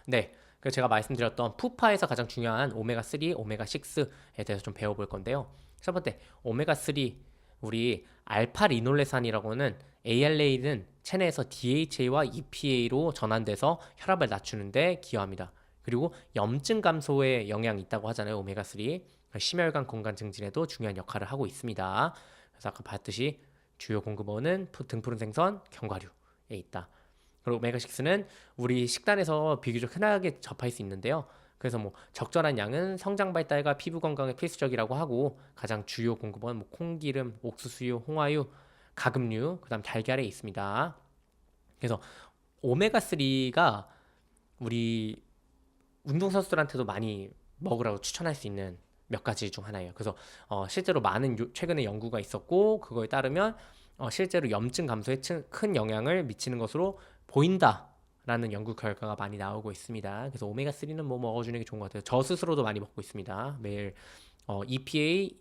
네, 그래서 제가 말씀드렸던 푸파에서 가장 중요한 오메가3, 오메가6에 대해서 좀 배워볼 건데요. 첫 번째, 오메가3 우리 알파리놀레산이라고는 ALA는 체내에서 DHA와 EPA로 전환돼서 혈압을 낮추는데 기여합니다. 그리고 염증 감소에 영향이 있다고 하잖아요. 오메가3 심혈관 건강 증진에도 중요한 역할을 하고 있습니다. 그래서 아까 봤듯이 주요 공급원은 등푸른 생선, 견과류에 있다. 그리고 오메가6는 우리 식단에서 비교적 흔하게 접할 수 있는데요. 그래서 뭐 적절한 양은 성장 발달과 피부 건강에 필수적이라고 하고, 가장 주요 공급원 뭐 콩기름, 옥수수유, 홍화유, 가금류, 그다음 달걀에 있습니다. 그래서 오메가3가 우리 운동선수들한테도 많이 먹으라고 추천할 수 있는 몇 가지 중 하나예요. 그래서 실제로 많은 최근에 연구가 있었고, 그거에 따르면 실제로 염증 감소에 큰 영향을 미치는 것으로 보인다라는 연구 결과가 많이 나오고 있습니다. 그래서 오메가3는 뭐 먹어주는 게 좋은 것 같아요. 저 스스로도 많이 먹고 있습니다. 매일 EPA,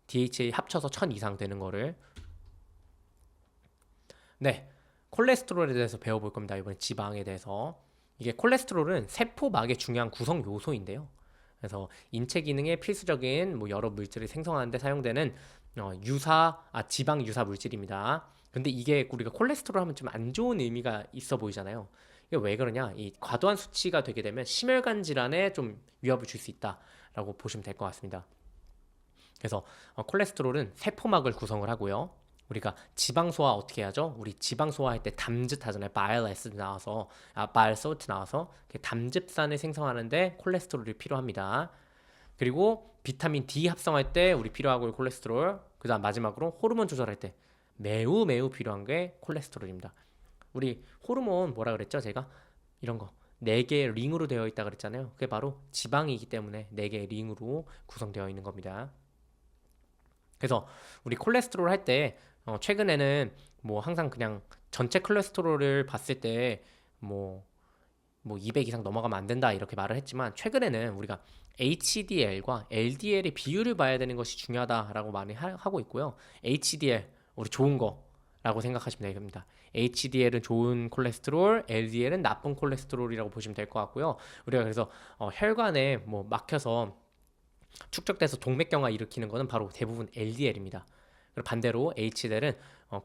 DHA 합쳐서 1000 이상 되는 거를. 네, 콜레스테롤에 대해서 배워볼 겁니다. 이번에 지방에 대해서. 이게 콜레스테롤은 세포막의 중요한 구성 요소인데요. 그래서 인체 기능에 필수적인 뭐 여러 물질을 생성하는 데 사용되는 지방 유사 물질입니다. 근데 이게 우리가 콜레스테롤 하면 좀 안 좋은 의미가 있어 보이잖아요. 이게 왜 그러냐? 이 과도한 수치가 되게 되면 심혈관 질환에 좀 위협을 줄 수 있다라고 보시면 될 것 같습니다. 그래서 콜레스테롤은 세포막을 구성을 하고요. 우리가 지방 소화 어떻게 하죠? 우리 지방 소화할 때 담즙 하잖아요. 바일 솔트 나와서 담즙산을 생성하는데 콜레스테롤이 필요합니다. 그리고 비타민 D 합성할 때 우리 필요하고 콜레스테롤. 그다음 마지막으로 호르몬 조절할 때 매우 매우 필요한 게 콜레스테롤입니다. 우리 호르몬 뭐라 그랬죠? 제가 이런 거 4개의 링으로 되어 있다 그랬잖아요. 그게 바로 지방이기 때문에 4개의 링으로 구성되어 있는 겁니다. 그래서 우리 콜레스테롤 할 때 최근에는 뭐 항상 그냥 전체 콜레스테롤을 봤을 때 뭐 200 이상 넘어가면 안 된다 이렇게 말을 했지만 최근에는 우리가 HDL과 LDL의 비율을 봐야 되는 것이 중요하다라고 많이 하고 있고요. HDL 우리 좋은 거라고 생각하시면 됩니다. HDL은 좋은 콜레스테롤, LDL은 나쁜 콜레스테롤이라고 보시면 될 것 같고요. 우리가 그래서 혈관에 뭐 막혀서 축적돼서 동맥경화 일으키는 것은 바로 대부분 LDL입니다. 그리고 반대로 HDL은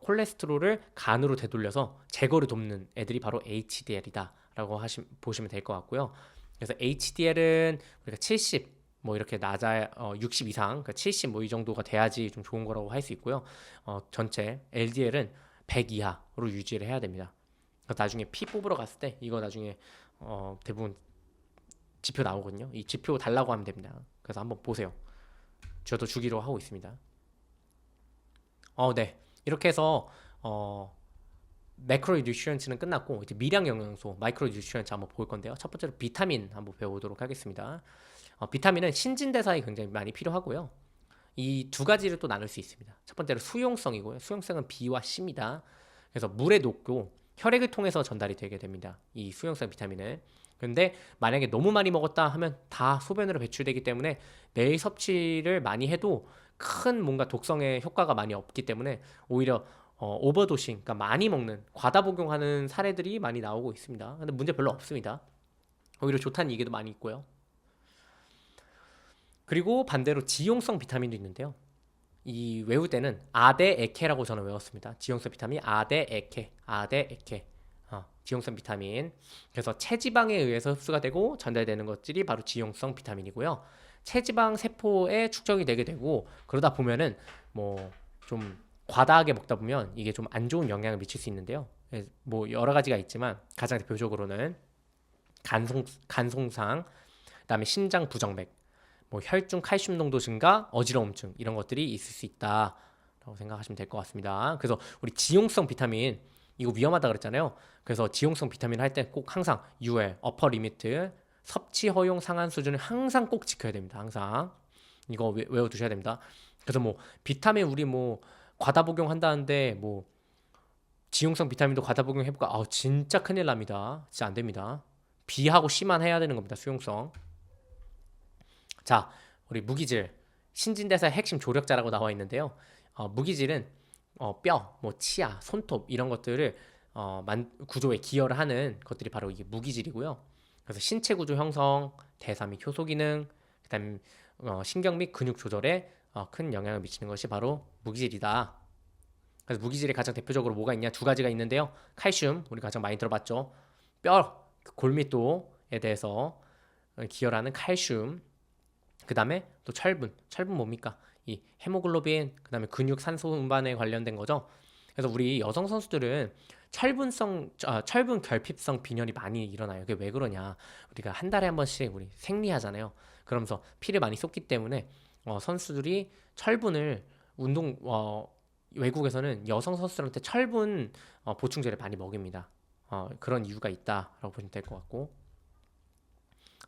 콜레스테롤을 간으로 되돌려서 제거를 돕는 애들이 바로 HDL이다라고 보시면 될 것 같고요. 그래서 HDL은 우리가 70 뭐 이렇게 낮아 60 이상, 그러니까 70 뭐 이 정도가 돼야지 좀 좋은 거라고 할 수 있고요. 전체 LDL은 100 이하로 유지를 해야 됩니다. 나중에 피 뽑으러 갔을 때 이거 나중에 대부분 지표 나오거든요. 이 지표 달라고 하면 됩니다. 그래서 한번 보세요. 저도 주기로 하고 있습니다. 네. 이렇게 해서 매크로 뉴트리언츠는 끝났고 이제 미량 영양소, 마이크로 뉴트리언츠 한번 볼 건데요. 첫 번째로 비타민 한번 배워보도록 하겠습니다. 비타민은 신진대사에 굉장히 많이 필요하고요. 이 두 가지를 또 나눌 수 있습니다. 첫 번째로 수용성이고요. 수용성은 B와 C입니다. 그래서 물에 녹고 혈액을 통해서 전달이 되게 됩니다. 이 수용성 비타민은. 근데 만약에 너무 많이 먹었다 하면 다 소변으로 배출되기 때문에 매일 섭취를 많이 해도 큰 뭔가 독성의 효과가 많이 없기 때문에 오히려 오버도싱, 그러니까 많이 먹는 과다 복용하는 사례들이 많이 나오고 있습니다. 근데 문제 별로 없습니다. 오히려 좋다는 얘기도 많이 있고요. 그리고 반대로 지용성 비타민도 있는데요. 이 외울 때는 아대 에케라고 저는 외웠습니다. 지용성 비타민 아대 에케. 지용성 비타민. 그래서 체지방에 의해서 흡수가 되고 전달되는 것들이 바로 지용성 비타민이고요. 체지방 세포에 축적이 되게 되고 그러다 보면은 뭐 좀 과다하게 먹다 보면 이게 좀 안 좋은 영향을 미칠 수 있는데요. 뭐 여러 가지가 있지만 가장 대표적으로는 간송상, 그다음에 심장 부정맥, 뭐 혈중 칼슘 농도 증가, 어지러움증 이런 것들이 있을 수 있다라고 생각하시면 될 것 같습니다. 그래서 우리 지용성 비타민 이거 위험하다 그랬잖아요. 그래서 지용성 비타민 할 때 꼭 항상 UL, 어퍼 리미트, 섭취 허용 상한 수준을 항상 꼭 지켜야 됩니다. 항상 이거 외워두셔야 됩니다. 그래서 뭐 비타민 우리 뭐 과다 복용한다는데 뭐 지용성 비타민도 과다 복용해볼까? 진짜 큰일 납니다. 진짜 안 됩니다. B하고 C만 해야 되는 겁니다. 수용성. 자, 우리 무기질 신진대사의 핵심 조력자라고 나와 있는데요. 무기질은 뼈, 뭐 치아, 손톱 이런 것들을 구조에 기여를 하는 것들이 바로 이게 무기질이고요. 그래서 신체 구조 형성, 대사 및 효소 기능, 그다음 신경 및 근육 조절에 큰 영향을 미치는 것이 바로 무기질이다. 그래서 무기질이 가장 대표적으로 뭐가 있냐? 두 가지가 있는데요. 칼슘, 우리 가장 많이 들어봤죠. 뼈, 골밀도에 대해서 기여를 하는 칼슘. 그 다음에 또 철분 뭡니까? 이 헤모글로빈, 그 다음에 근육 산소 운반에 관련된 거죠. 그래서 우리 여성 선수들은 철분 결핍성 빈혈이 많이 일어나요. 그게 왜 그러냐? 우리가 한 달에 한 번씩 우리 생리하잖아요. 그러면서 피를 많이 쏟기 때문에 선수들이 철분을 외국에서는 여성 선수들한테 철분 보충제를 많이 먹입니다. 그런 이유가 있다라고 보시면 될 것 같고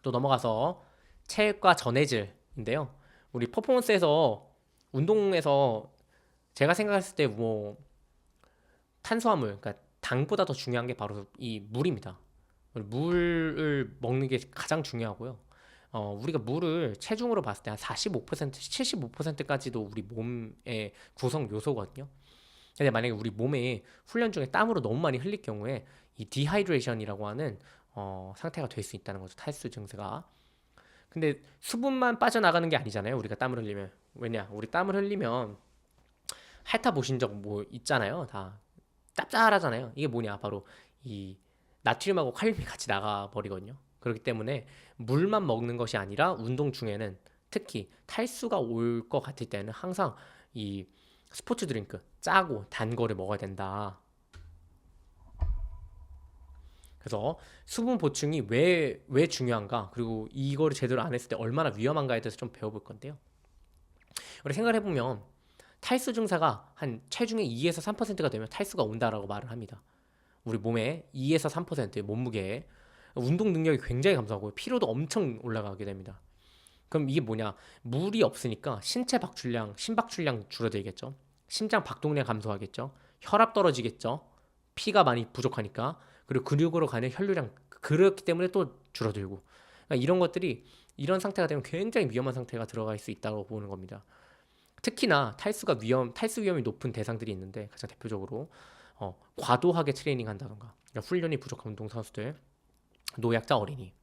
또 넘어가서 체액과 전해질인데요. 우리 퍼포먼스에서 운동에서 제가 생각했을 때 뭐 탄수화물, 그러니까 당보다 더 중요한 게 바로 이 물입니다. 물을 먹는 게 가장 중요하고요. 우리가 물을 체중으로 봤을 때 한 45%, 75%까지도 우리 몸의 구성 요소거든요. 근데 만약에 우리 몸에 훈련 중에 땀으로 너무 많이 흘릴 경우에 이 디하이드레이션이라고 하는 상태가 될 수 있다는 거죠. 탈수 증세가. 근데 수분만 빠져나가는 게 아니잖아요. 우리가 땀을 흘리면. 왜냐? 우리 땀을 흘리면 핥아 보신 적 뭐 있잖아요. 다 짭짤하잖아요. 이게 뭐냐? 바로 이 나트륨하고 칼륨이 같이 나가 버리거든요. 그렇기 때문에 물만 먹는 것이 아니라 운동 중에는 특히 탈수가 올 것 같을 때는 항상 이 스포츠 드링크 짜고 단 거를 먹어야 된다. 그래서 수분 보충이 왜 중요한가, 그리고 이거를 제대로 안 했을 때 얼마나 위험한가에 대해서 좀 배워볼 건데요. 우리 생각을 해보면 탈수 증세가 한 체중의 2에서 3%가 되면 탈수가 온다라고 말을 합니다. 우리 몸의 2에서 3% 몸무게에 운동 능력이 굉장히 감소하고 피로도 엄청 올라가게 됩니다. 그럼 이게 뭐냐? 물이 없으니까 신체 박출량, 심박출량 줄어들겠죠. 심장 박동량 감소하겠죠. 혈압 떨어지겠죠. 피가 많이 부족하니까. 그리고 근육으로 가는 혈류량 그렇기 때문에 또 줄어들고. 그러니까 이런 것들이 이런 상태가 되면 굉장히 위험한 상태가 들어갈 수 있다고 보는 겁니다. 특히나 탈수 위험이 높은 대상들이 있는데 가장 대표적으로 과도하게 트레이닝 한다던가, 그러니까 훈련이 부족한 운동선수들, 노약자, 어린이,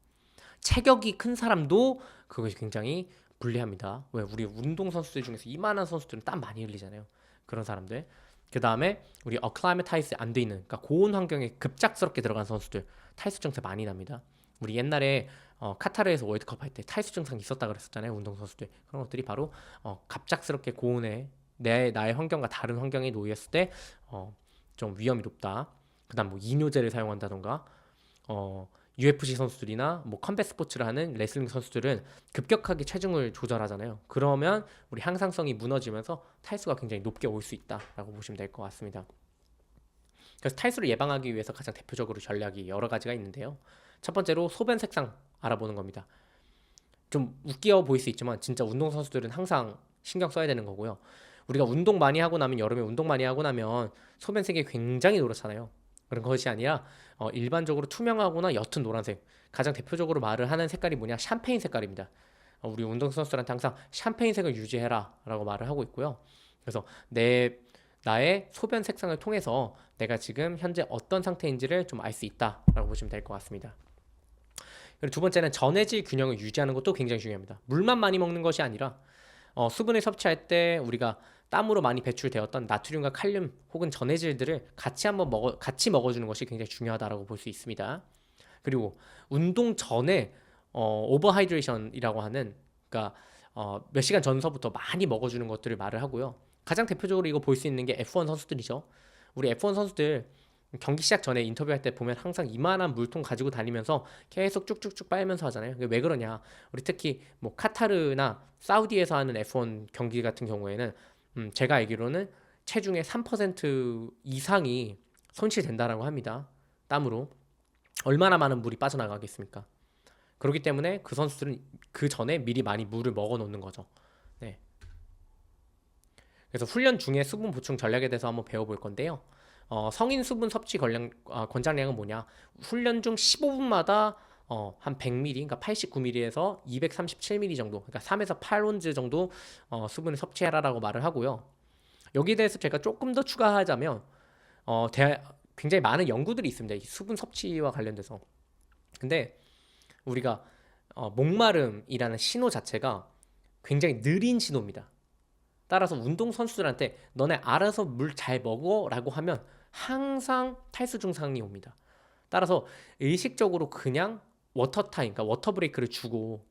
체격이 큰 사람도 그것이 굉장히 불리합니다. 왜? 우리 운동선수들 중에서 이만한 선수들은 땀 많이 흘리잖아요. 그런 사람들. 그 다음에 우리 어클라이메타이즈 안 돼 있는, 그러니까 고온 환경에 급작스럽게 들어간 선수들 탈수 증세 많이 납니다. 우리 옛날에 카타르에서 월드컵 할 때 탈수 증상 있었다 그랬었잖아요. 운동선수들. 그런 것들이 바로 갑작스럽게 고온에 나의 환경과 다른 환경에 놓였을 때 좀 위험이 높다. 그 다음 뭐 이뇨제를 사용한다던가, UFC 선수들이나 뭐 컴뱃 스포츠를 하는 레슬링 선수들은 급격하게 체중을 조절하잖아요. 그러면 우리 항상성이 무너지면서 탈수가 굉장히 높게 올 수 있다라고 보시면 될 것 같습니다. 그래서 탈수를 예방하기 위해서 가장 대표적으로 전략이 여러 가지가 있는데요. 첫 번째로 소변 색상 알아보는 겁니다. 좀 웃겨 보일 수 있지만 진짜 운동선수들은 항상 신경 써야 되는 거고요. 우리가 운동 많이 하고 나면, 여름에 운동 많이 하고 나면 소변색이 굉장히 노랗잖아요. 그런 것이 아니라 일반적으로 투명하거나 옅은 노란색, 가장 대표적으로 말을 하는 색깔이 뭐냐? 샴페인 색깔입니다. 우리 운동선수들한테 항상 샴페인색을 유지해라 라고 말을 하고 있고요. 그래서 나의 소변 색상을 통해서 내가 지금 현재 어떤 상태인지를 좀 알 수 있다라고 보시면 될 것 같습니다. 그리고 두 번째는 전해질 균형을 유지하는 것도 굉장히 중요합니다. 물만 많이 먹는 것이 아니라 수분을 섭취할 때 우리가 땀으로 많이 배출되었던 나트륨과 칼륨 혹은 전해질들을 같이 먹어주는 것이 굉장히 중요하다고 볼 수 있습니다. 그리고 운동 전에 오버하이드레이션이라고 하는, 그러니까 몇 시간 전서부터 많이 먹어주는 것들을 말을 하고요. 가장 대표적으로 이거 볼 수 있는 게 F1 선수들이죠. 우리 F1 선수들 경기 시작 전에 인터뷰할 때 보면 항상 이만한 물통 가지고 다니면서 계속 쭉쭉쭉 빨면서 하잖아요. 왜 그러냐? 우리 특히 뭐 카타르나 사우디에서 하는 F1 경기 같은 경우에는 제가 알기로는 체중의 3% 이상이 손실된다라고 합니다. 땀으로. 얼마나 많은 물이 빠져나가겠습니까? 그렇기 때문에 그 선수들은 그 전에 미리 많이 물을 먹어 놓는 거죠. 네. 그래서 훈련 중에 수분 보충 전략에 대해서 한번 배워볼 건데요. 성인 수분 섭취 권장량은 뭐냐? 훈련 중 15분마다 한 100ml, 그러니까 89ml에서 237ml 정도, 그러니까 3에서 8온즈 정도 수분을 섭취해라라고 말을 하고요. 여기에 대해서 제가 조금 더 추가하자면 굉장히 많은 연구들이 있습니다. 이 수분 섭취와 관련돼서. 근데 우리가 목마름이라는 신호 자체가 굉장히 느린 신호입니다. 따라서 운동선수들한테 너네 알아서 물 잘 먹어라고 하면 항상 탈수 증상이 옵니다. 따라서 의식적으로 그냥 워터타임, 그러니까 워터 브레이크를 주고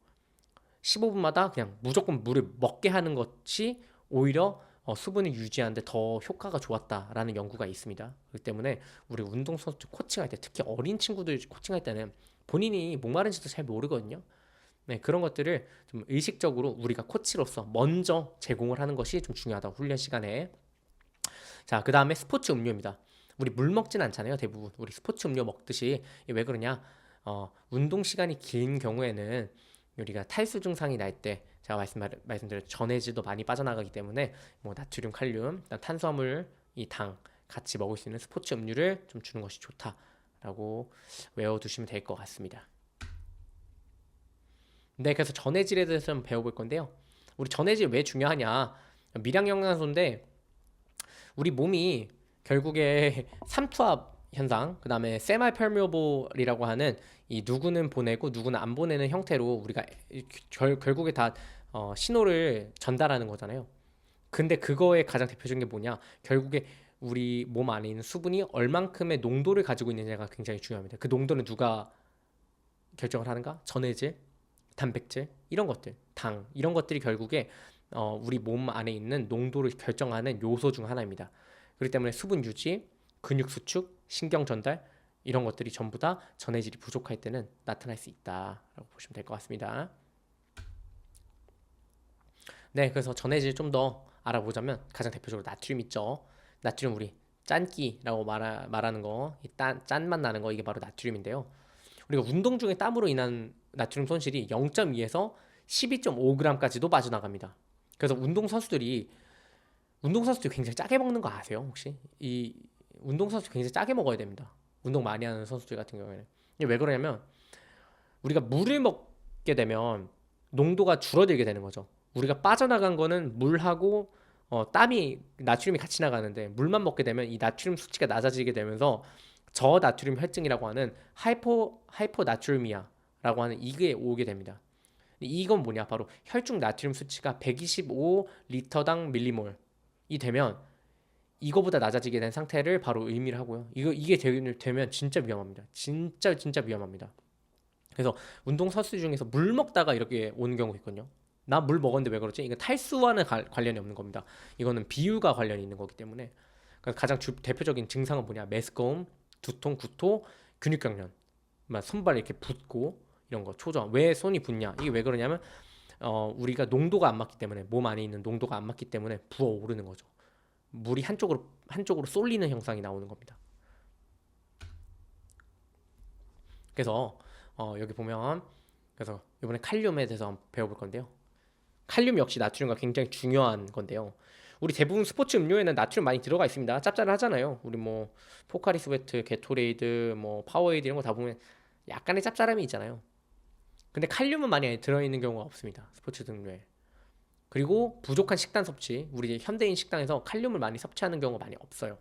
15분마다 그냥 무조건 물을 먹게 하는 것이 오히려 수분을 유지하는데 더 효과가 좋았다라는 연구가 있습니다. 그렇기 때문에 우리 운동선수들 코칭할 때, 특히 어린 친구들 코칭할 때는 본인이 목마른지도 잘 모르거든요. 네, 그런 것들을 좀 의식적으로 우리가 코치로서 먼저 제공을 하는 것이 좀 중요하다, 훈련 시간에. 자, 그 다음에 스포츠 음료입니다. 우리 물 먹진 않잖아요, 대부분. 우리 스포츠 음료 먹듯이. 왜 그러냐? 운동 시간이 긴 경우에는 우리가 탈수 증상이 날 때, 제가 말씀드린 전해질도 많이 빠져나가기 때문에 뭐 나트륨, 칼륨, 탄수화물, 이 당 같이 먹을 수 있는 스포츠 음료를 좀 주는 것이 좋다라고 외워두시면 될 것 같습니다. 네, 그래서 전해질에 대해서 좀 배워볼 건데요. 우리 전해질 왜 중요하냐? 밀양 영양소인데 우리 몸이 결국에 삼투압 현상, 그 다음에 semi-permeable이라고 하는 이 누구는 보내고 누구는 안 보내는 형태로 우리가 결국에 다 신호를 전달하는 거잖아요. 근데 그거의 가장 대표적인 게 뭐냐? 결국에 우리 몸 안에 있는 수분이 얼만큼의 농도를 가지고 있느냐가 굉장히 중요합니다. 그 농도는 누가 결정을 하는가? 전해질, 단백질, 이런 것들, 당, 이런 것들이 결국에 우리 몸 안에 있는 농도를 결정하는 요소 중 하나입니다. 그렇기 때문에 수분 유지, 근육 수축, 신경 전달, 이런 것들이 전부 다 전해질이 부족할 때는 나타날 수 있다라고 보시면 될 것 같습니다. 네, 그래서 전해질 좀 더 알아보자면 가장 대표적으로 나트륨 있죠. 나트륨 우리 짠기라고 말하는 거, 짠맛 나는 거, 이게 바로 나트륨인데요. 우리가 운동 중에 땀으로 인한 나트륨 손실이 0.2에서 12.5g까지도 빠져나갑니다. 그래서 운동선수들이 굉장히 짜게 먹는 거 아세요? 혹시? 이 운동선수 굉장히 짜게 먹어야 됩니다. 운동 많이 하는 선수들 같은 경우에는. 이게 왜 그러냐면 우리가 물을 먹게 되면 농도가 줄어들게 되는 거죠. 우리가 빠져나간 거는 물하고 땀이 나트륨이 같이 나가는데 물만 먹게 되면 이 나트륨 수치가 낮아지게 되면서 저나트륨 혈증이라고 하는 하이포나트륨이아라고 하는 이게 오게 됩니다. 이건 뭐냐? 바로 혈중 나트륨 수치가 125리터당 밀리몰이 되면 이거보다 낮아지게 된 상태를 바로 의미를 하고요. 이게 되면 진짜 위험합니다. 진짜 위험합니다. 그래서 운동선수 중에서 물 먹다가 이렇게 오는 경우가 있거든요. 나 물 먹었는데 왜 그러지? 이건 탈수와는 관련이 없는 겁니다. 이거는 비유가 관련이 있는 거기 때문에. 그러니까 가장 대표적인 증상은 뭐냐? 메스꺼움, 두통, 구토, 근육경련, 손발 이렇게 붓고 이런 거, 초조함. 왜 손이 붓냐? 이게 왜 그러냐면 우리가 농도가 안 맞기 때문에, 몸 안에 있는 농도가 안 맞기 때문에 부어오르는 거죠. 물이 한쪽으로 쏠리는 현상이 나오는 겁니다. 그래서 여기 보면, 그래서 이번에 칼륨에 대해서 한번 배워볼 건데요. 칼륨 역시 나트륨과 굉장히 중요한 건데요. 우리 대부분 스포츠 음료에는 나트륨 많이 들어가 있습니다. 짭짤하잖아요. 우리 뭐 포카리 스웨트, 게토레이드, 뭐 파워에이드 이런 거 다 보면 약간의 짭짤함이 있잖아요. 근데 칼륨은 많이 들어있는 경우가 없습니다. 스포츠 음료에. 그리고 부족한 식단 섭취, 우리 현대인 식당에서 칼륨을 많이 섭취하는 경우가 많이 없어요.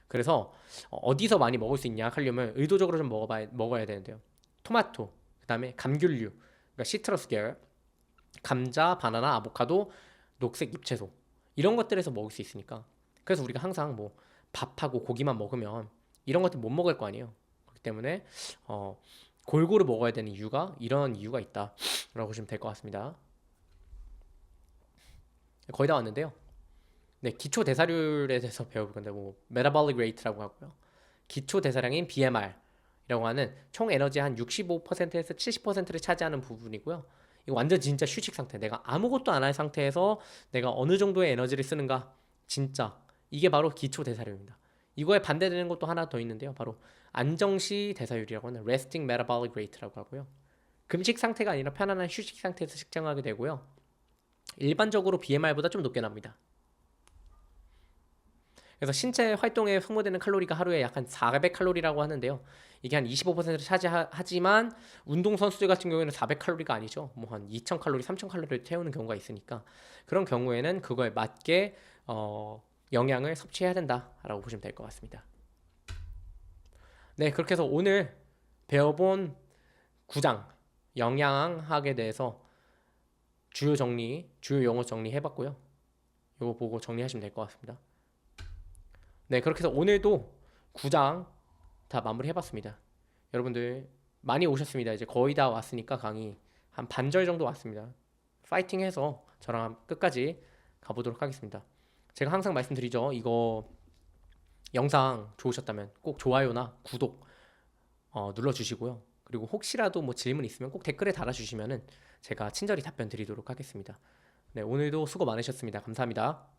그래서 어디서 많이 먹을 수 있냐, 칼륨을 의도적으로 좀 먹어야 되는데요. 토마토, 그 다음에 감귤류, 그러니까 시트러스 계열, 감자, 바나나, 아보카도, 녹색 잎채소, 이런 것들에서 먹을 수 있으니까. 그래서 우리가 항상 뭐 밥하고 고기만 먹으면 이런 것들 못 먹을 거 아니에요. 그렇기 때문에 골고루 먹어야 되는 이유가 이런 이유가 있다라고 보시면 될 것 같습니다. 거의 다 왔는데요. 네, 기초 대사율에 대해서 배워볼 건데, 뭐 metabolic rate라고 하고요. 기초 대사량인 BMR이라고 하는 총 에너지 한 65%에서 70%를 차지하는 부분이고요. 이거 완전 진짜 휴식 상태. 내가 아무것도 안 할 상태에서 내가 어느 정도의 에너지를 쓰는가, 진짜 이게 바로 기초 대사량입니다. 이거에 반대되는 것도 하나 더 있는데요. 바로 안정시 대사율이라고 하는 resting metabolic rate라고 하고요. 금식 상태가 아니라 편안한 휴식 상태에서 측정하게 되고요. 일반적으로 BMR보다 좀 높게 납니다. 그래서 신체 활동에 소모되는 칼로리가 하루에 약 한 400칼로리라고 하는데요. 이게 한 25%를 차지하지만 운동선수들 같은 경우에는 400칼로리가 아니죠. 뭐 한 2000칼로리, 3000칼로리를 태우는 경우가 있으니까 그런 경우에는 그거에 맞게 영양을 섭취해야 된다라고 보시면 될 것 같습니다. 네, 그렇게 해서 오늘 배워본 9장 영양학에 대해서 주요 용어 정리해봤고요. 이거 보고 정리하시면 될 것 같습니다. 네, 그렇게 해서 오늘도 9장 다 마무리해봤습니다. 여러분들 많이 오셨습니다. 이제 거의 다 왔으니까 강의 한 반절 정도 왔습니다. 파이팅해서 저랑 끝까지 가보도록 하겠습니다. 제가 항상 말씀드리죠. 이거 영상 좋으셨다면 꼭 좋아요나 구독 눌러주시고요. 그리고 혹시라도 뭐 질문 있으면 꼭 댓글에 달아주시면은 제가 친절히 답변 드리도록 하겠습니다. 네, 오늘도 수고 많으셨습니다. 감사합니다.